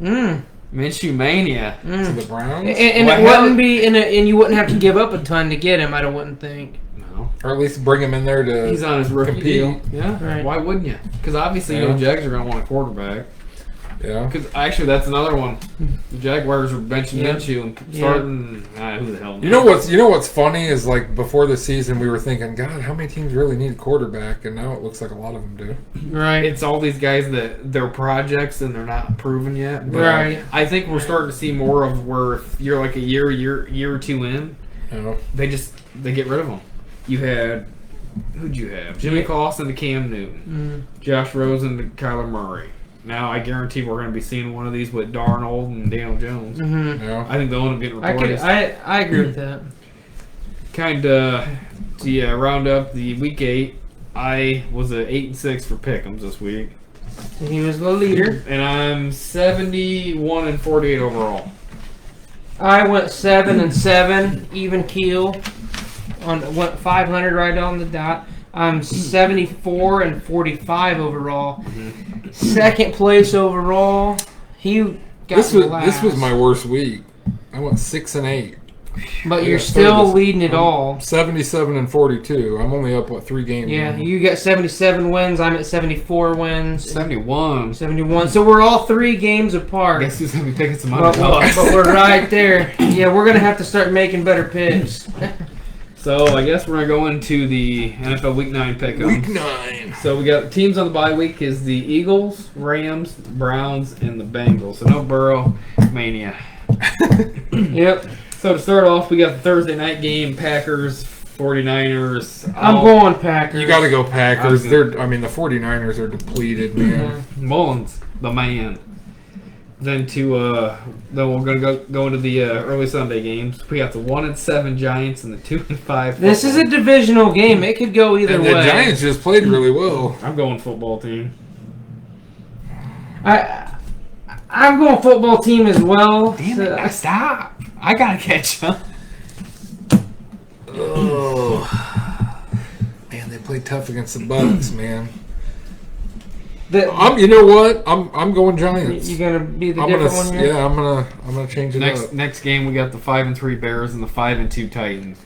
Mm. Minshew mania. To the Browns, And What it hell- wouldn't be and you wouldn't have to give up a ton to get him. I wouldn't think. No, or at least bring him in there to. he's on his rookie compete. deal. Yeah, Right. why wouldn't you? Because obviously, Yeah. the Jags are gonna want a quarterback. Yeah. Because actually, that's another one. The Jaguars are benching Yeah. Minshew and Yeah. starting. Who the hell? You know what's funny is like before the season we were thinking, God, how many teams really need a quarterback? And now it looks like a lot of them do. Right. It's all these guys that they're projects and they're not proven yet. But Right. I think we're starting to see more of where if you're like a year or two in, You know? they get rid of them. You had who'd you have? Jimmy Clausen to Cam Newton, Josh Rosen to Kyler Murray. Now I guarantee we're going to be seeing one of these with Darnold and Daniel Jones. Mm-hmm. You know? I think they'll end up getting I replaced. I agree with that. Kind of to round up the week 8. I was at 8-6 for Pick'ems this week, He was the leader. and I'm 71-48 overall. I went 7-7, even keel. Went 500 right on the dot. I'm 74-45 overall. Second place overall. He got This was last. my worst week. I went 6-8, But Yeah, you're so still this- leading it all. 77-42. I'm only up 3 games. Yeah, now? you got 77 wins. I'm at 74 wins. 71. 71. So we're all 3 games apart. Guess who's going to be picking some But, underdogs? but we're right there. Yeah, we're gonna have to start making better picks. So I guess we're going to go into the NFL Week 9 Pick'ems. Week 9. So we got teams on the bye week is the Eagles, Rams, Browns, and the Bengals. So no Burrow mania. Yep. So to start off, we got the Thursday night game, Packers, 49ers. I'm going Packers. You got to go Packers. I was The 49ers are depleted, man. Mullins, the man. Then then we're gonna go into the early Sunday games. We got the 1-7 Giants and the 2-5. This is a divisional game. It could go either And way. the Giants just played really well. I'm going football team. I'm going football team as well. So- Stop! I gotta catch up. Oh, man, they played tough against the Bucks, man. the- You know what? I'm going Giants. you gonna be the I'm different gonna, one here? yeah, I'm gonna change it up. Next game, we got the 5-3 Bears and the 5-2 Titans.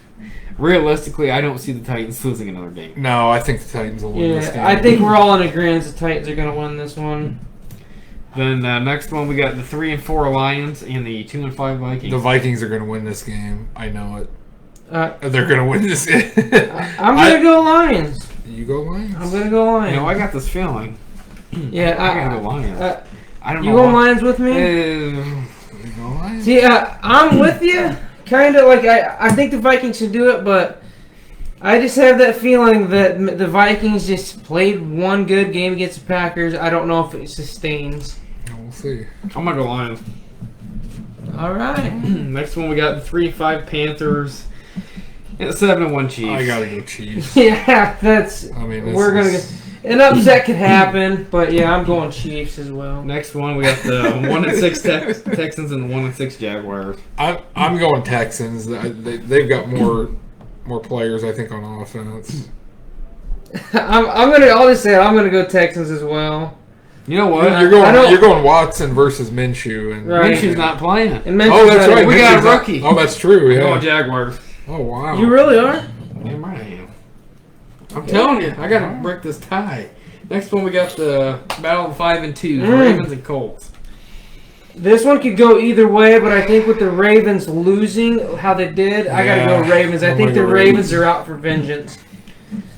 Realistically, I don't see the Titans losing another game. No, I think the Titans will win this game. Yeah, I think we're all in agreement the Titans are gonna win this one. Then next one, we got the 3-4 Lions and the 2-5 Vikings. The Vikings are gonna win this game. I know it. Uh, They're gonna win this game. I'm gonna go Lions. You go Lions. I'm gonna go Lions. I got this feeling. Yeah, I gotta go Lions. I don't you know. going Lions with me? You go Lions. See, I'm with you. Kind of like I think the Vikings should do it, but I just have that feeling that the Vikings just played one good game against the Packers. I don't know if it sustains. We'll see. I'm gonna go Lions. All right. Next one, we got the 3-5 Panthers and the 7-1 Chiefs. I gotta go Chiefs. Yeah, that's. I mean, We're gonna get an upset could happen, but yeah, I'm going Chiefs as well. Next one, we got the 1-6 Texans and the 1-6 Jaguars. I'm going Texans. They've got more players, I think, on offense. I'll just say I'm gonna go Texans as well. You know what? You're going Watson versus Minshew, and Right. Minshew's not playing. And Memphis Oh, that's got right. We got a Minshew's not- rookie. Oh, that's true. I'm going Yeah. Jaguars. Oh wow. You really are? Damn right I am. I'm telling you, I gotta break this tie. Next one, we got the Battle of the 5-2, Ravens and Colts. This one could go either way, but I think with the Ravens losing how they did, I gotta go Yeah. Ravens. I I'm think gonna the go Ravens are out for vengeance.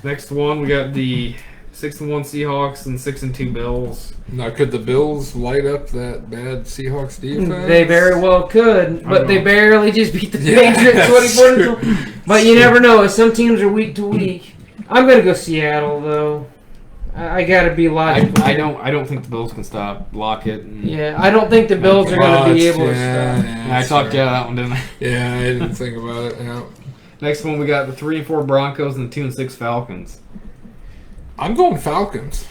Next one, we got the 6-1 Seahawks and 6-2 Bills. Now, could the Bills light up that bad Seahawks defense? They very well could, but they know. barely just beat the Yeah, Patriots that's 24 true. But you never know. Some teams are week to week. I'm gonna go Seattle though. I gotta be logical. I don't think the Bills can stop Lockett. And, Yeah, I don't think the Bills are gonna be able to stop. and I talked you out of that one, didn't I? Yeah, I didn't think about it. Yeah. Next one, we got the 3-4 Broncos and the 2-6 Falcons. I'm going Falcons.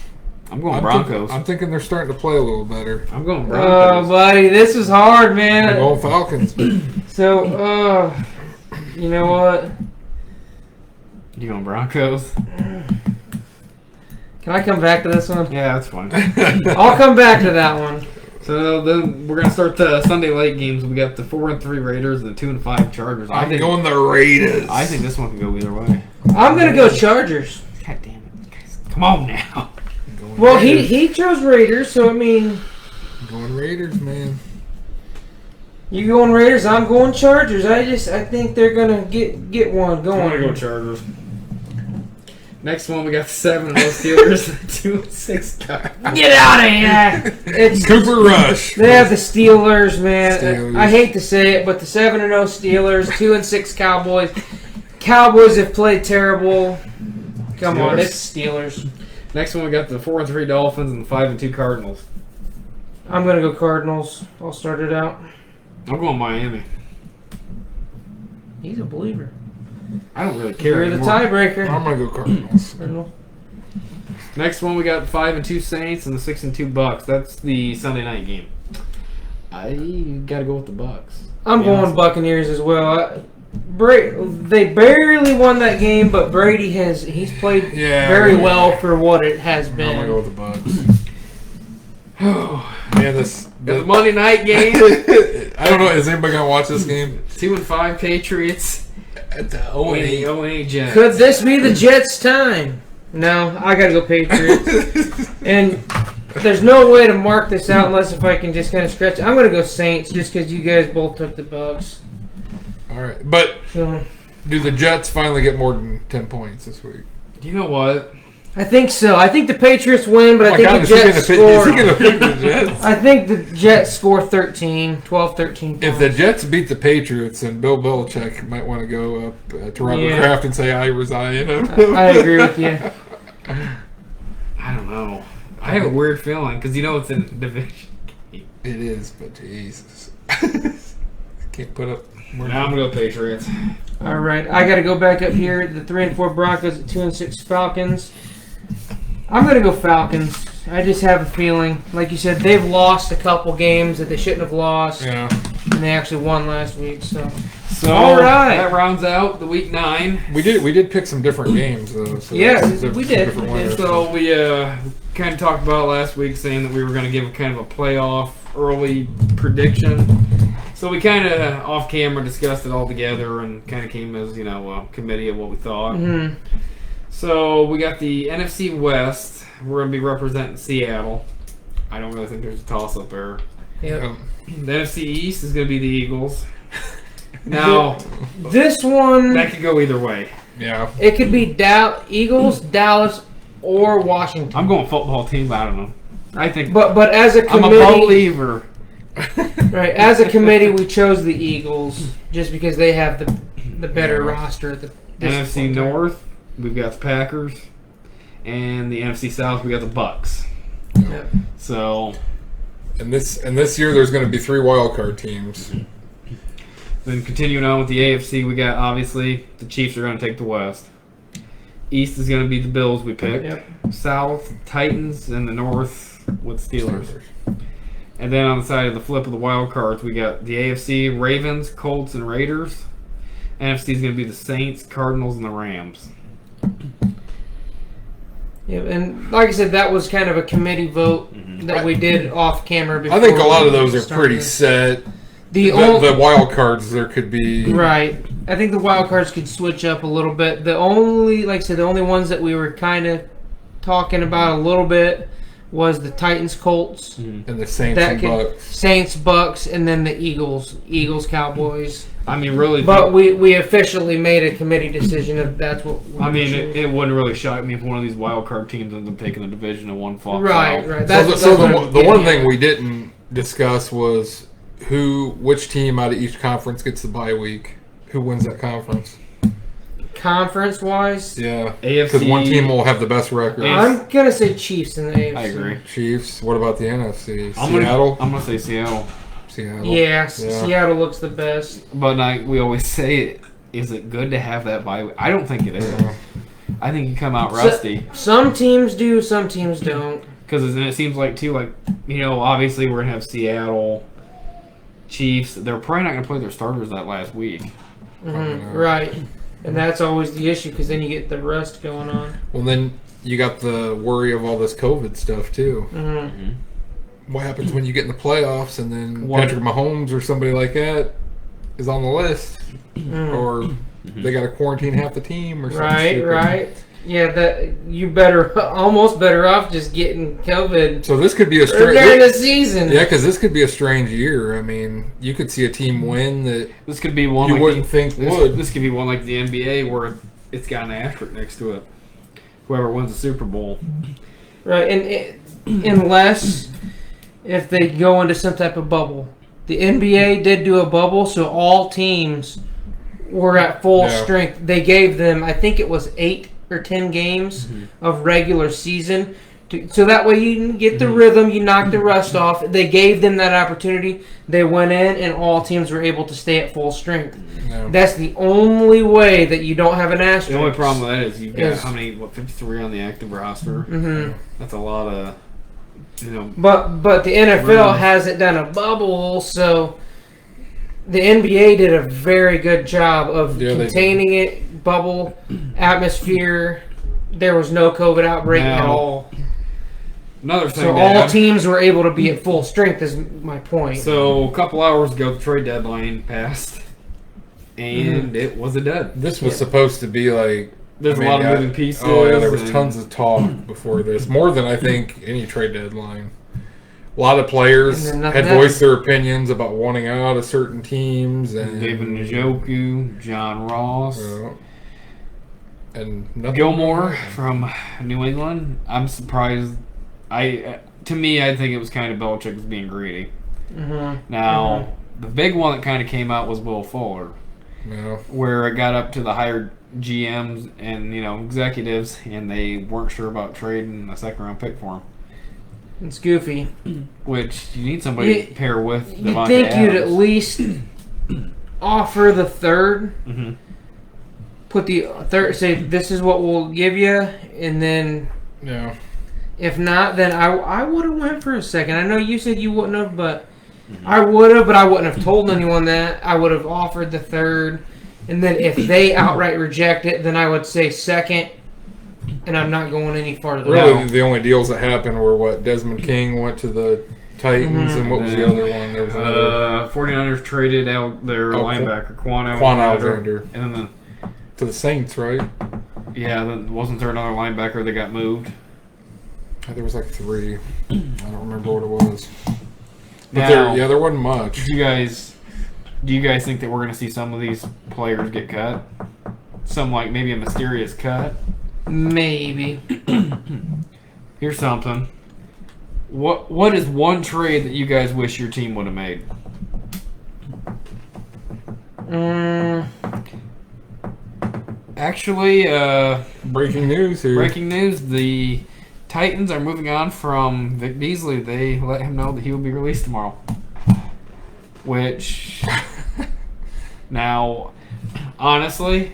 I'm going I'm Broncos. I'm thinking they're starting to play a little better. I'm going Oh, Broncos. buddy, this is hard, I'm man. going Falcons. So, you know what? You going Broncos? Can I come back to this one? Yeah, that's fine. I'll come back to that one. So then we're gonna start the Sunday late games. We got the 4-3 Raiders and the 2-5 Chargers. I'm going the Raiders. I think this one can go either way. I'm gonna go Chargers. God damn it, guys! Come on now. I'm going Well, Raiders. he chose Raiders, so I mean, I'm going Raiders, man. you going Raiders, I'm going Chargers. I think they're gonna get one I'm gonna go going. Chargers. Next one, we got the 7-0 Steelers and the 2-6 Cowboys. Get out of here! It's Cooper Rush. they have the Steelers, man. Steelers. I hate to say it, but the 7-0 Steelers, 2-6 Cowboys. Cowboys have played terrible. Come on, Steelers. it's Steelers. Next one, we got the 4-3 Dolphins and the 5-2 Cardinals. I'm gonna go Cardinals. I'll start it out. I'm going Miami. He's a believer. I don't really care You're the anymore. tiebreaker. I'm going to go Cardinals. Cardinal. Next one, we got 5-2 Saints and the 6-2 Bucks. That's the Sunday night game. I gotta go with the Bucks. I'm Yeah. going Buccaneers as well. They barely won that game, but Brady he's played Yeah. very well for what it has I'm going to go been. with the Bucks. Man, The Monday night game. I don't know. Is anybody going to watch this game? 2-5 Patriots. It's Oh, 0-8 Jets. Could this be the Jets' time? No, I gotta go Patriots. And there's no way to mark this out unless if I can just kind of stretch. I'm gonna go Saints just because you guys both took the Bucks. All right. But So do the Jets finally get more than 10 points this week? You know what? I think so. I think the Patriots win, but I think the is he Jets Is he score. going to pick the Jets? I think the Jets score 12, 13 points. If the Jets beat the Patriots, then Bill Belichick might want to go up to Robert Yeah. Kraft and say, I resign. I agree with you. I don't know. I have a weird feeling because you know it's in division. It is, but Jesus. Can't put up more. Now I'm gonna go Patriots. All right, I got to go back up here. The 3-4 Broncos, the 2-6 Falcons. I'm gonna go Falcons. I just have a feeling, like you said, they've lost a couple games that they shouldn't have lost, Yeah. and they actually won last week. So So All right. that rounds out the week 9. We did pick some different games, though. So Yeah, that's we did. different We did. winners. So we kind of talked about last week, saying that we were going to give a kind of a playoff early prediction. So we kind of off camera discussed it all together and kind of came as a committee of what we thought. mhm. So we got the NFC West. We're going to be representing Seattle. I don't really think there's a toss up there. Yep. Yeah. The NFC East is going to be the Eagles. Now This one, that could go either way. Yeah. it could be Eagles, Dallas, or Washington. I'm going football team. But I don't know. I think But as a I'm a committee, believer. right? As a committee, we chose the Eagles just because they have the better roster at the this NFC point in time. North, we've got the Packers, and the NFC South, we got the Bucks. Yep. So And this year, there's going to be 3 wild card teams. then continuing on with the AFC, we got obviously the Chiefs are going to take the West. East is going to be the Bills we picked. Yep. South, Titans, and the North with Steelers. And then on the side of the flip of the wild cards, we got the AFC, Ravens, Colts, and Raiders. NFC is going to be the Saints, Cardinals, and the Rams. Yeah, and like I said, that was kind of a committee vote that we did off camera. Before I think a lot of those we are started. pretty set. The The only wild cards, there could be. right, I think the wild cards could switch up a little bit. The only, like I said, the only ones that we were kind of talking about a little bit was the Titans, Colts, And the Saints that and could, Bucks. Saints, Bucks, and then the Eagles, Cowboys. I mean, really. But we officially made a committee decision if that's what. we I mean, choose. it wouldn't really shock me if one of these wild card teams ends up taking the division and one falls right, out. right. So, That's the what I'm one getting thing at. we didn't discuss was which team out of each conference gets the bye week. Who wins that conference? conference wise, Yeah. AFC. Because one team will have the best record. I'm gonna say Chiefs in the AFC. I agree. Chiefs. What about the NFC? I'm Seattle? I'm gonna say Seattle. Seattle. Yeah, Seattle looks the best. But we always say, is it good to have that bye week? I don't think it is. Yeah. I think you come out rusty. Some teams do, some teams don't. Because it seems like, too, obviously we're going to have Seattle, Chiefs. They're probably not going to play their starters that last week. Mm-hmm. Right. And that's always the issue because then you get the rust going on. Well, then you got the worry of all this COVID stuff, too. Mm-hmm. What happens when you get in the playoffs and then What? Patrick Mahomes or somebody like that is on the list? Mm. Or they got to quarantine half the team or something. Right, stupid. right. Yeah, that you almost better off just getting COVID So this could be a during strange... the season. Yeah, because this could be a strange year. I mean, you could see a team win that This could be one you like wouldn't think this, would. this could be one like the NBA where it's got an asterisk next to it. Whoever wins the Super Bowl. Right, unless if they go into some type of bubble. The NBA did do a bubble, so all teams were at full Yeah. strength. They gave them, I think it was 8 or 10 games of regular season. So that way you can get the rhythm, you knock the rust off. They gave them that opportunity. They went in, and all teams were able to stay at full strength. Yeah. That's the only way that you don't have an asterisk. The only problem with that is you've got Yes. how many? 53 on the active roster. Mm-hmm. That's a lot of, But the NFL hasn't done a bubble, so the NBA did a very good job of Yeah, they containing it, bubble, atmosphere. There was no COVID outbreak at Now, all. Another thing. So to all add. teams were able to be at full strength is my point. So a couple hours ago, the trade deadline passed, and it was a dud. This was supposed to be like... There's I mean, a lot yeah, of moving pieces. Oh, yeah, there was and- tons of talk before this. More than I think any trade deadline. A lot of players And then had nothing voiced their opinions about wanting out of certain teams. And David Njoku, John Ross, and nothing. Gilmore from New England. I'm surprised. To me, I think it was kind of Belichick was being greedy. Mm-hmm. Now, the big one that kind of came out was Will Fuller, No. where it got up to the higher GMs and executives, and they weren't sure about trading a second round pick for him. It's goofy. Which you need somebody to pair with. You'd Devontae think you'd at Adams. least offer the third, Mhm. put the third, say this is what we'll give you, and then Yeah. if not, then I would have went for a second. I know you said you wouldn't have, but I would have, but I wouldn't have told anyone that. I would have offered the third, and then if they outright reject it, then I would say second, and I'm not going any farther. Really, the only deals that happened were what Desmond King went to the Titans, and what was the other one? There was another 49ers traded out their linebacker, Quan Alexander And then, to the Saints, right? then wasn't there another linebacker that got moved? There was like 3. I don't remember what it was. But Now, there wasn't much. do you guys think that we're going to see some of these players get cut? Some maybe a mysterious cut? Maybe. Here's something. What is one trade that you guys wish your team would have made? Actually, Breaking news here. breaking news: the Titans are moving on from Vic Beasley. They let him know that he will be released tomorrow. Which, now, honestly,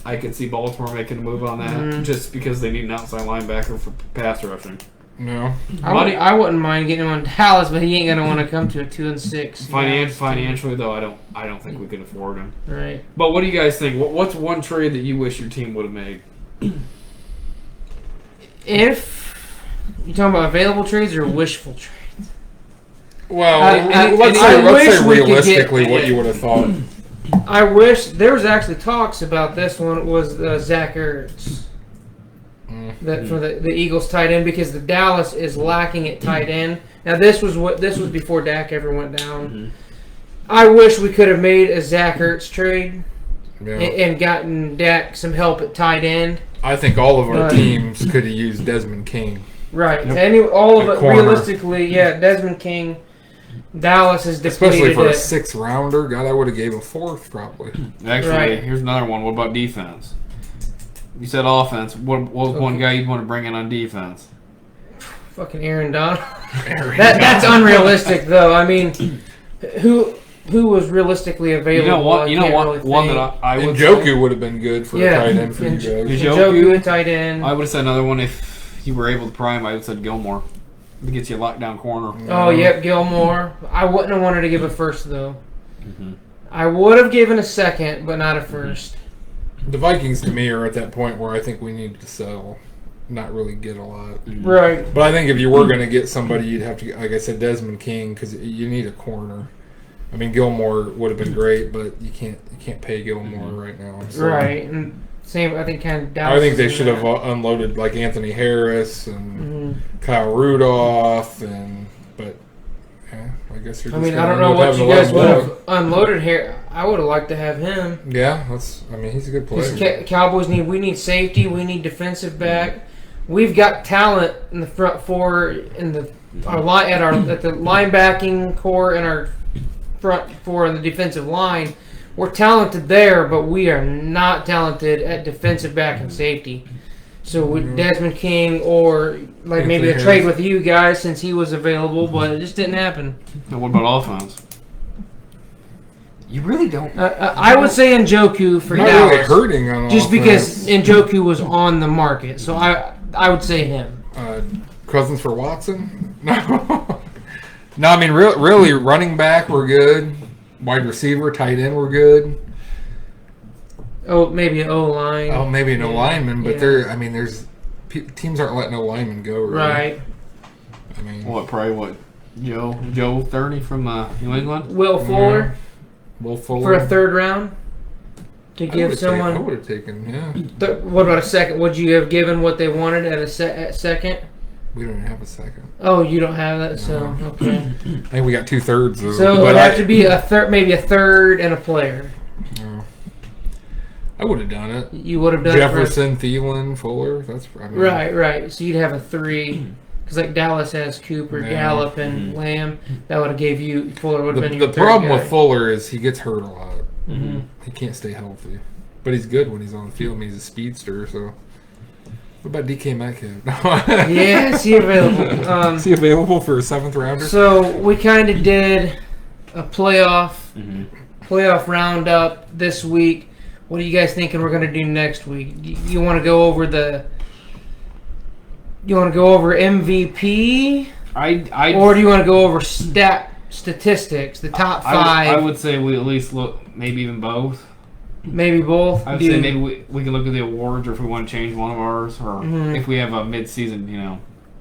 I could see Baltimore making a move on that just because they need an outside linebacker for pass rushing. No. I wouldn't mind getting him on Dallas, but he ain't gonna want to come to a 2-6. Financially, though, I don't think we can afford him. Right. But what do you guys think? What's one trade that you wish your team would have made? If you're talking about available trades or wishful trades. Well, I let's wish say we could realistically get- what you would have thought. I wish there was actually talks about this one was Zach Ertz. That for the Eagles tight end, because the Dallas is lacking at tight end. Now this was before Dak ever went down. I wish we could have made a Zach Ertz trade Yeah. and gotten Dak some help at tight end. I think all of our Right. teams could have used Desmond King. Right. All of The it corner. realistically, yeah. Desmond King, Dallas is depleted. Especially for a at- 6th rounder. God, I would have gave him 4th probably. Actually, Right. here's another one. What about defense? You said offense. What was one Okay. guy you'd want to bring in on defense? Fucking Aaron Donald. That's unrealistic, though. I mean, who was realistically available? You know what? I can't really One think. that I And would Njoku say, would have been good for a Yeah. tight end for you And- guys. Njoku? Njoku, tight end. I would have said another one if you were able to prime. I would have said Gilmore. It gets you a lockdown corner. Oh, yep, Gilmore. I wouldn't have wanted to give a first, though. Mhm. I would have given a second, but not a first. The Vikings, to me, are at that point where I think we need to sell, not really get a lot. Right. But I think if you were going to get somebody, you'd have to, get, like I said, Desmond King, because you need a corner. I mean, Gilmore would have been great, but you can't pay Gilmore right now. So Right. And same, I think, kind of Dallas. I think they is should in have that. unloaded like Anthony Harris and Mhm. Kyle Rudolph, but yeah, I guess you're. I Just mean, I gonna don't know end up what having you to let guys him would walk. have unloaded here. I would have liked to have him. Yeah, I mean, he's a good player. Because Cowboys we need safety, we need defensive back. We've got talent in the front four, in the our line at the linebacking core and our front four in the defensive line. We're talented there, but we are not talented at defensive back and safety. So with Desmond King or like maybe a Anthony trade Harris. with you guys since he was available, but it just didn't happen. Now, what about offense? You really don't. I would say Njoku for Not Dallas. really hurting on Just offense. because Njoku was on the market, so I would say him. Cousins for Watson. No, no. I mean, really, running back we're good. Wide receiver, tight end we're good. Oh, maybe an O line. Oh, maybe no Yeah, lineman, but yeah. I mean, teams aren't letting no lineman go. Really. Right. I mean, What Joe 30 from New England? Will Fuller Will Fuller for a third round to I give I someone. would have taken. Yeah, What about a second? Would you have given what they wanted at at second? we don't even have a second. Oh, you don't have that, so okay. I think we got 2/3. So it would have to be a third, maybe a third and a player. I would have done it. You would have done Jefferson, Thielen, Fuller. That's I mean, Right, right. So you'd have a three. Because like Dallas has Cooper, Yeah. Gallup, and Lamb. That would have gave you Fuller would have been The your problem third with guy. Fuller is he gets hurt a lot. Mhm. He can't stay healthy, but he's good when he's on the field. I mean, he's a speedster. So, what about DK Metcalf? Yeah, is he available? Is he available for a 7th rounder? So we kind of did a playoff Mm-hmm. roundup this week. What are you guys thinking we're going to do next week? You want to go over MVP, or do you want to go over statistics, the top five, I would say we at least look, maybe even both. maybe both? I would Do- say maybe we can look at the awards, or if we want to change one of ours, or Mhm. if we have a mid-season,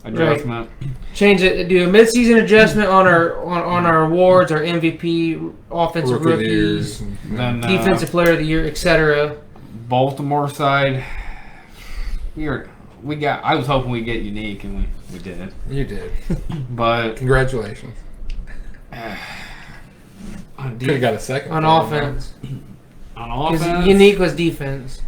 adjustment. change it. Do a mid-season adjustment on our awards, our MVP, offensive Rookie of the years. rookies, and- Then defensive player of the year, etc. Baltimore side, I was hoping we'd get unique, and we did, You did. but Congratulations. on Could have got a second. On for him, offense, on because offense, unique was defense.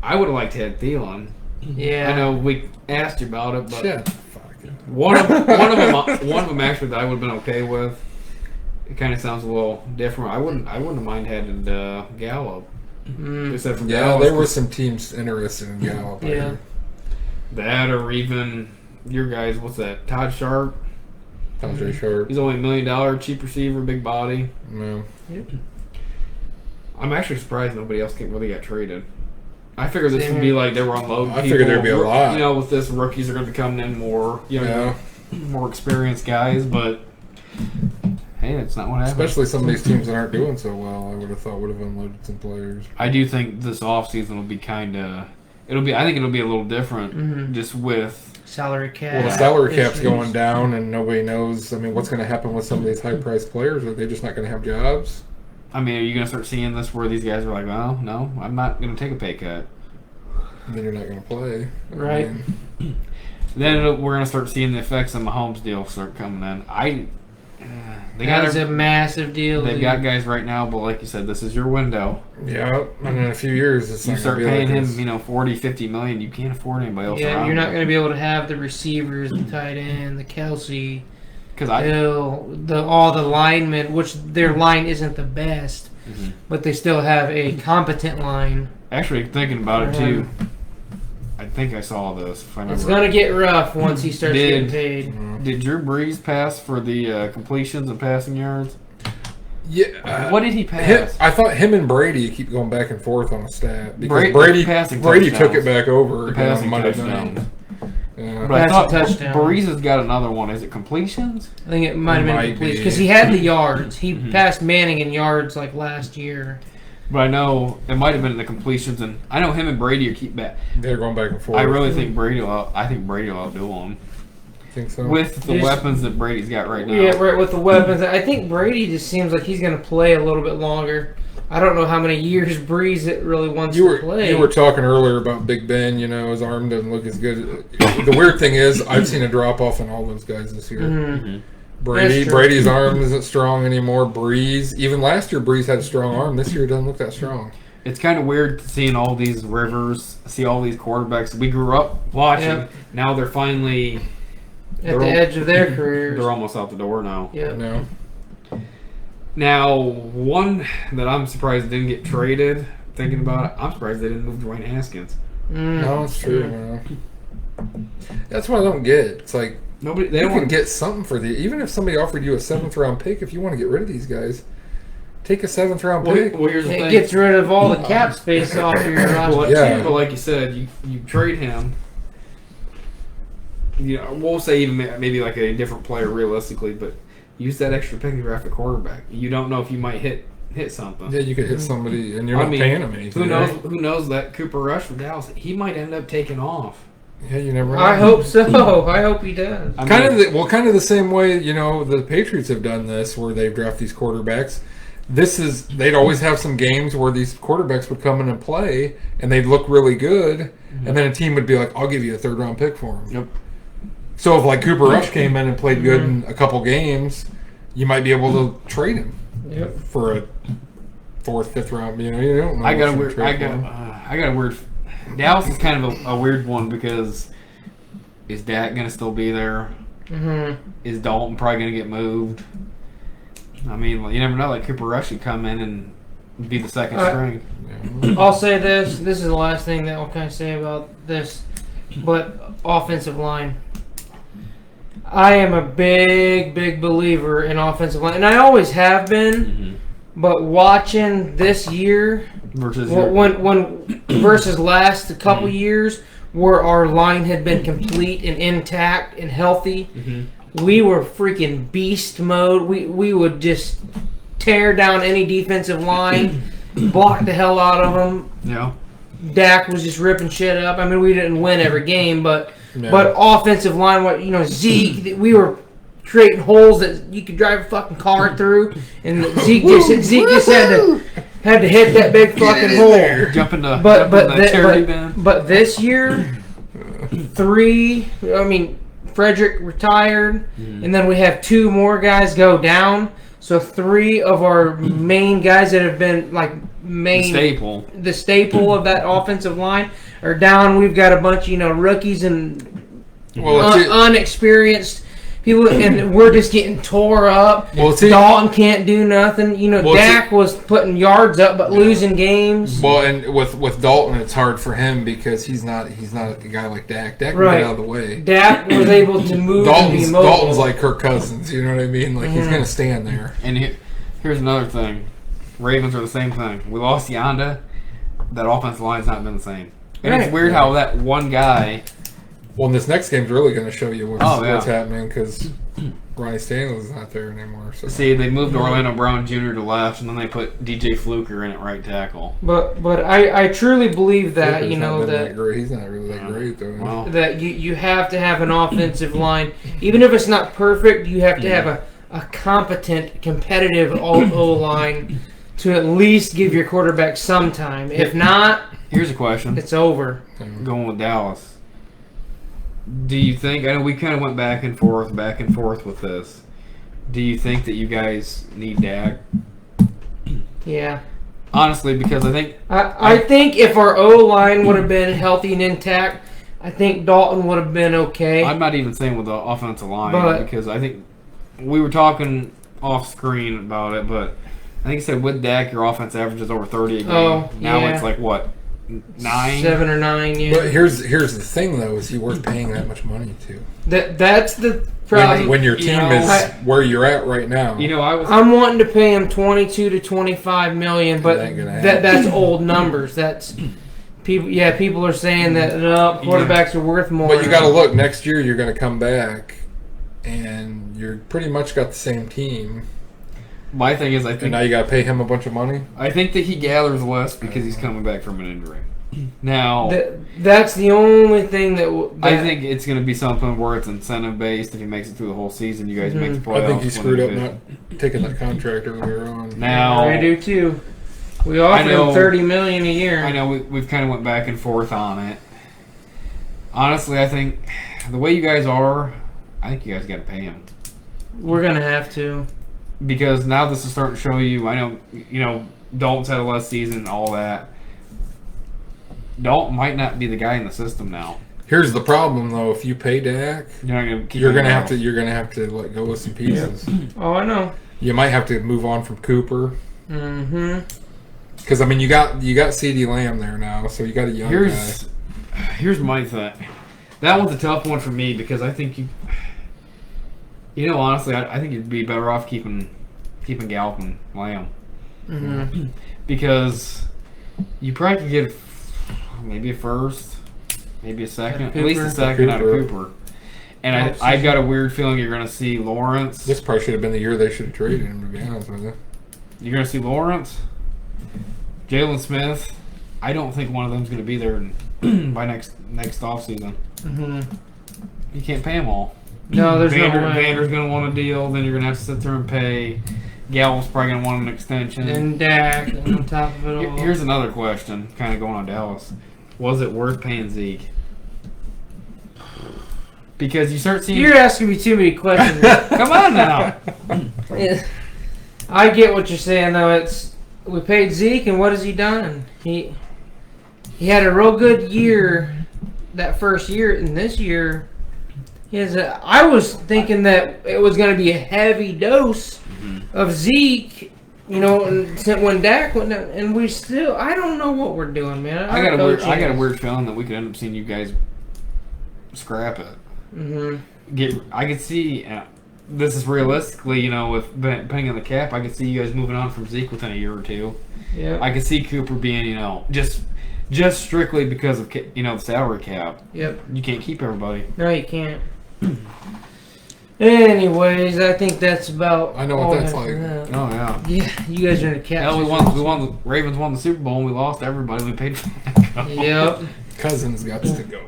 I would have liked to have Thielen. Yeah, I know we asked you about it, though. but Shit. Fuck it. one of them actually that I would have been okay with. It kind of sounds a little different. I wouldn't have mind having Gallup, Mm. except for Yeah, Dallas. there were some teams interested in Gallup. I Yeah. heard. That, or even your guys. What's that? Todd Sharp. Tajay Sharp. He's only $1 million, cheap receiver, big body. No. I'm actually surprised nobody else really got traded. I figured this Same would be here. like they were unloading. I figured there'd be a lot. You know, with this, rookies are going to be coming in more, Yeah. more experienced guys. But hey, that's not what happened. Especially some of these teams that aren't doing so well, I would have thought would have unloaded some players. I do think this offseason will be kind of. I think it'll be a little different, Mhm. just with. salary cap. Well, the salary cap's issues. going down, and nobody knows. I mean, what's going to happen with some of these high-priced players? Are they just not going to have jobs? I mean, are you going to start seeing this where these guys are like, "Well, no, I'm not going to take a pay cut." And then you're not going to play. I Right. mean, Then we're going to start seeing the effects of Mahomes' deal start coming in. They That got is a massive deal. They've dude. got guys right now, but like you said, this is your window. yeah, and in a few years, it's You not start gonna be paying like him, this. 40, 50 million. You can't afford anybody else Yeah, around. you're not going to be able to have the receivers, the tight end, the Kelsey, because Hill, all the linemen, which their line isn't the best. but they still have a competent line. Actually, thinking about it too, I think I saw this. If I remember. It's gonna get rough once he starts getting paid. Did Drew Brees pass for the completions and passing yards? Yeah. What did he pass? I thought him and Brady keep going back and forth on a stat because Brady Brady took it back over again on Monday touchdowns. night. Yeah. But I thought touchdown. Brees has got another one. Is it completions? I think it might have been Might complete be. because he had the yards. He passed Manning in yards like last year. But I know it might have been the completions, and I know him and Brady are keep back. They're going back and forth. I really think Brady will. I think Brady will outdo him think so. with the Just- weapons that Brady's got right now. Yeah, right with the weapons. I think Brady just seems like he's going to play a little bit longer. I don't know how many years Breeze it really wants to play. You were talking earlier about Big Ben. You know, his arm doesn't look as good. The weird thing is, I've seen a drop off in all those guys this year. Mhm. Brady, That's true. Brady's arm isn't strong anymore. Breeze, even last year, Breeze had a strong arm. This year, it doesn't look that strong. It's kind of weird seeing all these Rivers, see all these quarterbacks we grew up watching. Yeah. Now they're finally At the edge of their careers. they're almost out the door now. Yeah. No, Now, one that I'm surprised didn't get traded. Thinking about it, I'm surprised they didn't move Dwayne Haskins. no, it's true. No. That's what I don't get. It's like Nobody. They you don't can want get something for the even if somebody offered you a 7th round pick. If you want to get rid of these guys, take a 7th round pick. Well, here's the It thing. gets rid of all the cap space off your roster. Well, Yeah. but like you said, you trade him. You know, we'll say even maybe like a different player realistically, but use that extra pick to draft a quarterback. You don't know if you might hit something. Yeah, you could hit somebody, and you're I not mean, paying them anything. Who knows? right? Who knows that Cooper Rush from Dallas? He might end up taking off. Yeah, you never know. I hope so. I hope he does. I Kind mean, of kind of the same way, you know, the Patriots have done this, where they've drafted these quarterbacks. They'd always have some games where these quarterbacks would come in and play, and they'd look really good, and then a team would be like, "I'll give you a 3rd round pick for him." Yep. So if like Cooper Rush came in and played good in a couple games, you might be able to trade him Yep. for a 4th, 5th round. You know, you don't know. I got a what you weird. trade I for him. got a weird. Dallas is kind of a weird one because is Dak gonna still be there? hmm Is Dalton probably gonna get moved? I mean, you never know. Like Cooper Rush could come in and be the second string. Yeah. I'll say this. This is the last thing that I'll kind of say about this. But offensive line. I am a big believer in offensive line. And I always have been. But watching this year, Versus when versus last couple years, where our line had been complete and intact and healthy, we were freaking beast mode. We would just tear down any defensive line, block the hell out of them. yeah. Dak was just ripping shit up. I mean, we didn't win every game, but No. but offensive line, what Zeke, we were creating holes that you could drive a fucking car through, and Zeke just had to hit that big fucking hole. Jump into But the charity bin. but this year, Frederick retired, and then we have 2 more guys go down. So 3 of our main guys that have been like the staple of that offensive line are down. We've got a bunch of rookies and unexperienced people, and we're just getting tore up. Well, see- Dalton can't do nothing. Dak was putting yards up but losing games. Well, and with Dalton, it's hard for him because he's not a guy like Dak. Dak can Right. get out of the way. Dak was able to move and be mobile. Dalton's like Kirk Cousins. You know what I mean? Like he's gonna stand there. And here's another thing. Ravens are the same thing. We lost Yonda. That offensive line's not been the same. And Right. it's weird how that one guy. Well, and this next game's really going to show you what's Oh, yeah. happening because Ronnie Stanley's not there anymore. So. See, they moved Orlando Brown Jr. to left, and then they put DJ Fluker in at right tackle. But I truly believe that Flicker's not been that great. He's not really that great though. Well, that you have to have an offensive line, even if it's not perfect. You have to have a competent, competitive O line to at least give your quarterback some time. If not, here's a question. it's over. Going with Dallas. Do you think, I know we kind of went back and forth with this. Do you think that you guys need Dak? Yeah. Honestly, because I think I think if our O line would have been healthy and intact, I think Dalton would have been okay. I'm not even saying with the offensive line But- because I think we were talking off screen about it, but I think he said with Dak, your offense averages over 30 a game. Oh, now yeah. it's like what, 9? 7 or 9. Yeah. But here's the thing though: is he worth paying that much money to? That's the problem. When your team is where you're at right now. You know, I'm wanting to pay him 22 to 25 million, but That ain't gonna happen. that's old numbers. That's people. Yeah, people are saying that quarterbacks are worth more. But you got to look. Next year, you're going to come back, and you're pretty much got the same team. my thing is, I And think now you got to pay him a bunch of money. I think that he gathers less because he's coming back from an injury. Now, That's the only thing that I think it's going to be something where it's incentive based. If he makes it through the whole season, you guys make the playoffs. I think he win screwed the up division. not taking that contract earlier on. Now, I do too. We offered him $30 million a year. I know we've kind of went back and forth on it. Honestly, I think the way you guys are, I think you guys got to pay him. We're gonna have to. Because now this is starting to show you. I know, Dalton's had a less season and all that. Dalton might not be the guy in the system now. Here's the problem, though. If you pay Dak, You're not going to keep. you're gonna him have out. to. You're gonna have to let go of some pieces. Oh, I know. You might have to move on from Cooper. Mm-hmm. Because I mean, you got CeeDee Lamb there now, so you got a young guy. Here's my thing. That one's a tough one for me because I think honestly, I think you'd be better off keeping Gallup and Lamb Mm-hmm. because you probably could get maybe a first, maybe a second, at least a second out of Cooper. And I've got a weird feeling you're going to see Lawrence. This probably should have been the year they should have traded him. To be honest with you, You're going to see Lawrence, Jalen Smith. I don't think one of them's going to be there by next offseason. Mm-hmm. You can't pay them all. No, there's no way. Vander's going to want a deal. Then you're going to have to sit there and pay. Gallup's probably going to want an extension. And Dak on top of it all. Here's another question, kind of going on Dallas. Was it worth paying Zeke? Because you start seeing... You're asking me too many questions. Come on now. I get what you're saying, though. We paid Zeke, and what has he done? He had a real good year that first year, and this year I was thinking that it was going to be a heavy dose of Zeke, and when Dak went down, and we still, I don't know what we're doing, man. I got a weird feeling that we could end up seeing you guys scrap it. Mm-hmm. I could see. This is realistically, with depending on the cap, I could see you guys moving on from Zeke within a year or two. Yeah. I could see Cooper being, just strictly because of the salary cap. Yep. You can't keep everybody. No, you can't. Anyways, I think that's about. I know what all that's I like. have for that. Oh yeah. Yeah, you guys are in the cap. Hell, we won. The Ravens won the Super Bowl, and we lost everybody. We paid for that. Yep. Cousins got to go.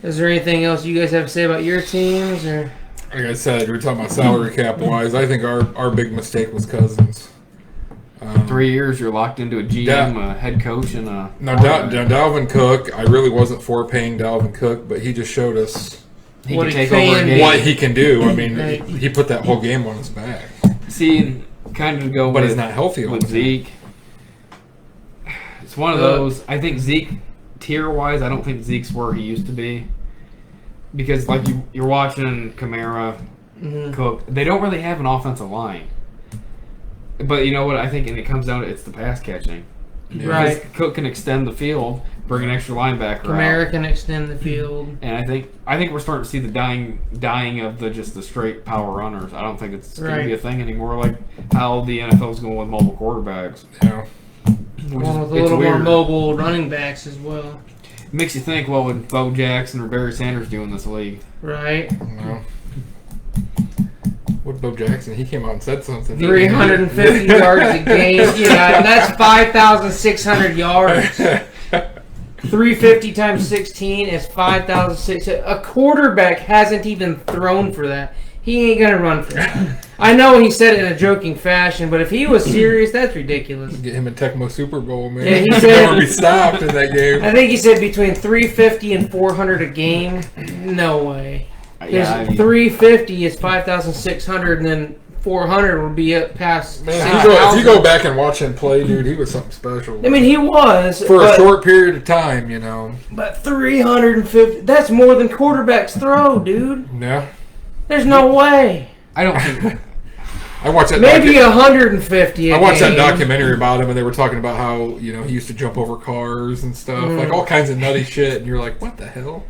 Is there anything else you guys have to say about your teams, or? Like I said, we were talking about salary cap wise. I think our big mistake was Cousins. 3 years, you're locked into a GM, a head coach, and a. Now, Dalvin Cook, I really wasn't for paying Dalvin Cook, but he just showed us He What can he take can over a do. game. what he can do. I mean, Right. he put that whole game on his back. See, kind of to go But with, he's not healthy all with the time. Zeke. It's one of those. I think Zeke, tier wise, I don't think Zeke's where he used to be. Because like you're watching Kamara, Cook, they don't really have an offensive line. But you know what? I think, and it comes down to it's the pass catching. Yeah. Right. Because Cook can extend the field, bring an extra linebacker Kamara out. can extend the field. And I think we're starting to see the dying of the straight power runners. I don't think it's going to Right. be a thing anymore. Like how the NFL's going with mobile quarterbacks. Yeah. One with a little more mobile running backs as well. Makes you think, what would Bo Jackson or Barry Sanders do in this league? Right. No. What Bo Jackson? He came out and said something. 350 yards a game. Yeah, and that's 5,600 yards. 350 times 16 is 5,600. A quarterback hasn't even thrown for that. He ain't gonna run for that. I know he said it in a joking fashion, but if he was serious, that's ridiculous. Get him a Tecmo Super Bowl, man. Yeah, he He'd said- never be stopped in that game. I think he said between 350 and 400 a game. No way. Because 350 is 5,600, and then 400 would be up past Man, 6,000. if you go back and watch him play, dude, he was something special. I mean, he was for but, a short period of time, you know. But 350—that's more than quarterbacks throw, dude. Yeah. There's no way. I don't think. I watched that. Maybe 150. I watched that game. documentary about him, and they were talking about how he used to jump over cars and stuff, like all kinds of nutty shit. And you're like, what the hell?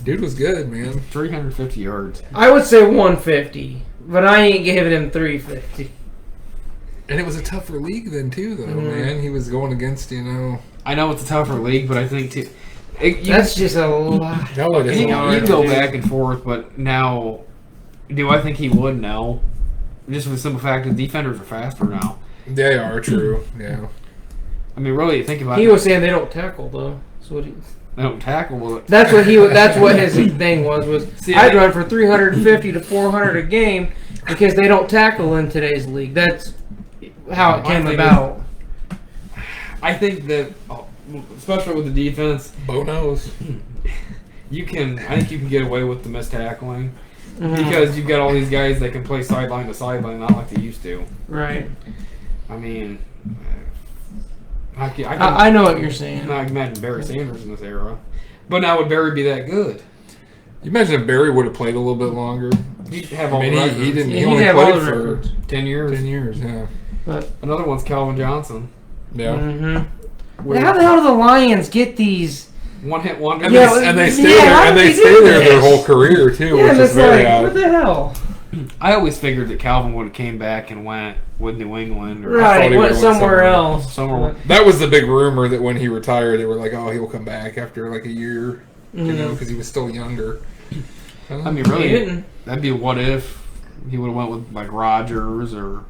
Dude was good, man. 350 yards. I would say 150, but I ain't giving him 350. And it was a tougher league then too, though, man. He was going against, I know it's a tougher league, but I think too. That's just a lot. No, it You isn't. can go back and forth, but now, do I think he would? No. Just for the simple fact that defenders are faster now. They are true. Yeah. I mean, really, think about He it. was saying they don't tackle though. That's what he. They don't tackle with it. That's what he. That's what his thing was. See, I'd run for 350 to 400 a game because they don't tackle in today's league. That's how it came about. I think that, especially with the defense, Bo knows. I think you can get away with the missed tackling Mhm. because you've got all these guys that can play sideline to sideline, not like they used to. Right. I mean, I I know what you're saying. not imagine Barry Sanders in this era. But now would Barry be that good? You imagine if Barry would have played a little bit longer. He'd have all I mean, the he records. didn't. Yeah, He he'd only have all played the for records. 10 years. 10 years. Yeah. But Another one's Calvin Johnson. Yeah. How the hell do the Lions get these? One hit wonder. And, Yeah, they stay yeah, there. how And do they you stay do there their this? whole career too, Yeah, which and is it's very like, odd. what the hell? I always figured that Calvin would have came back and went with New England. Or thought Right, he went would've went somewhere somewhere. else. Somewhere. That was the big rumor that when he retired, they were like, "Oh, he'll come back after like a year," Mhm. because he was still younger. I mean, He really, didn't. that'd be a what if he would have went with like Rodgers or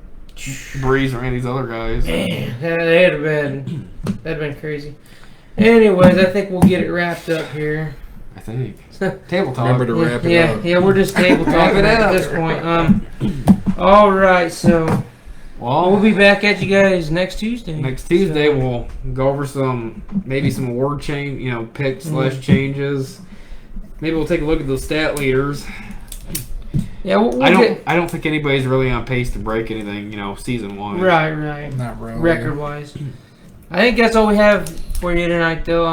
Breeze or any of these other guys. Man, that'd have been crazy. Anyways, I think we'll get it wrapped up here. I think. Table talk. Remember to wrap it Yeah, up. yeah, we're just table Wrap talking it at up. this point. All right, so Well, we'll be back at you guys next Tuesday. next Tuesday we'll go over some award picks / changes. Maybe we'll take a look at those stat leaders. Yeah, we'll I get don't think anybody's really on pace to break anything, season wise. right. Not really. Record wise, I think that's all we have for you tonight, though.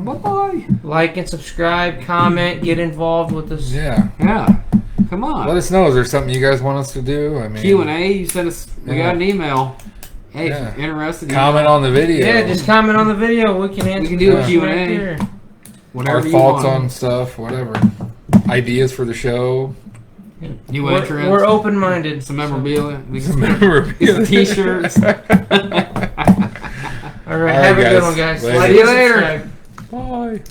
Bye. Like and subscribe, comment, get involved with us. Yeah. Yeah. Come on. Let us know. Is there something you guys want us to do? I mean, Q&A. You sent us. We Yeah. got an email. Hey, Yeah. if you're interested. comment on the video. Yeah, just comment on the video. We can answer. We can do the a question Q&A. right there. Whatever our you thoughts want. on stuff, whatever. Ideas for the show. New We're, entrants. we're open-minded. Some memorabilia. Memorabilia. T-shirts. All right, All right, have a good guys. one, guys. Later. Like See you and later. subscribe. Bye.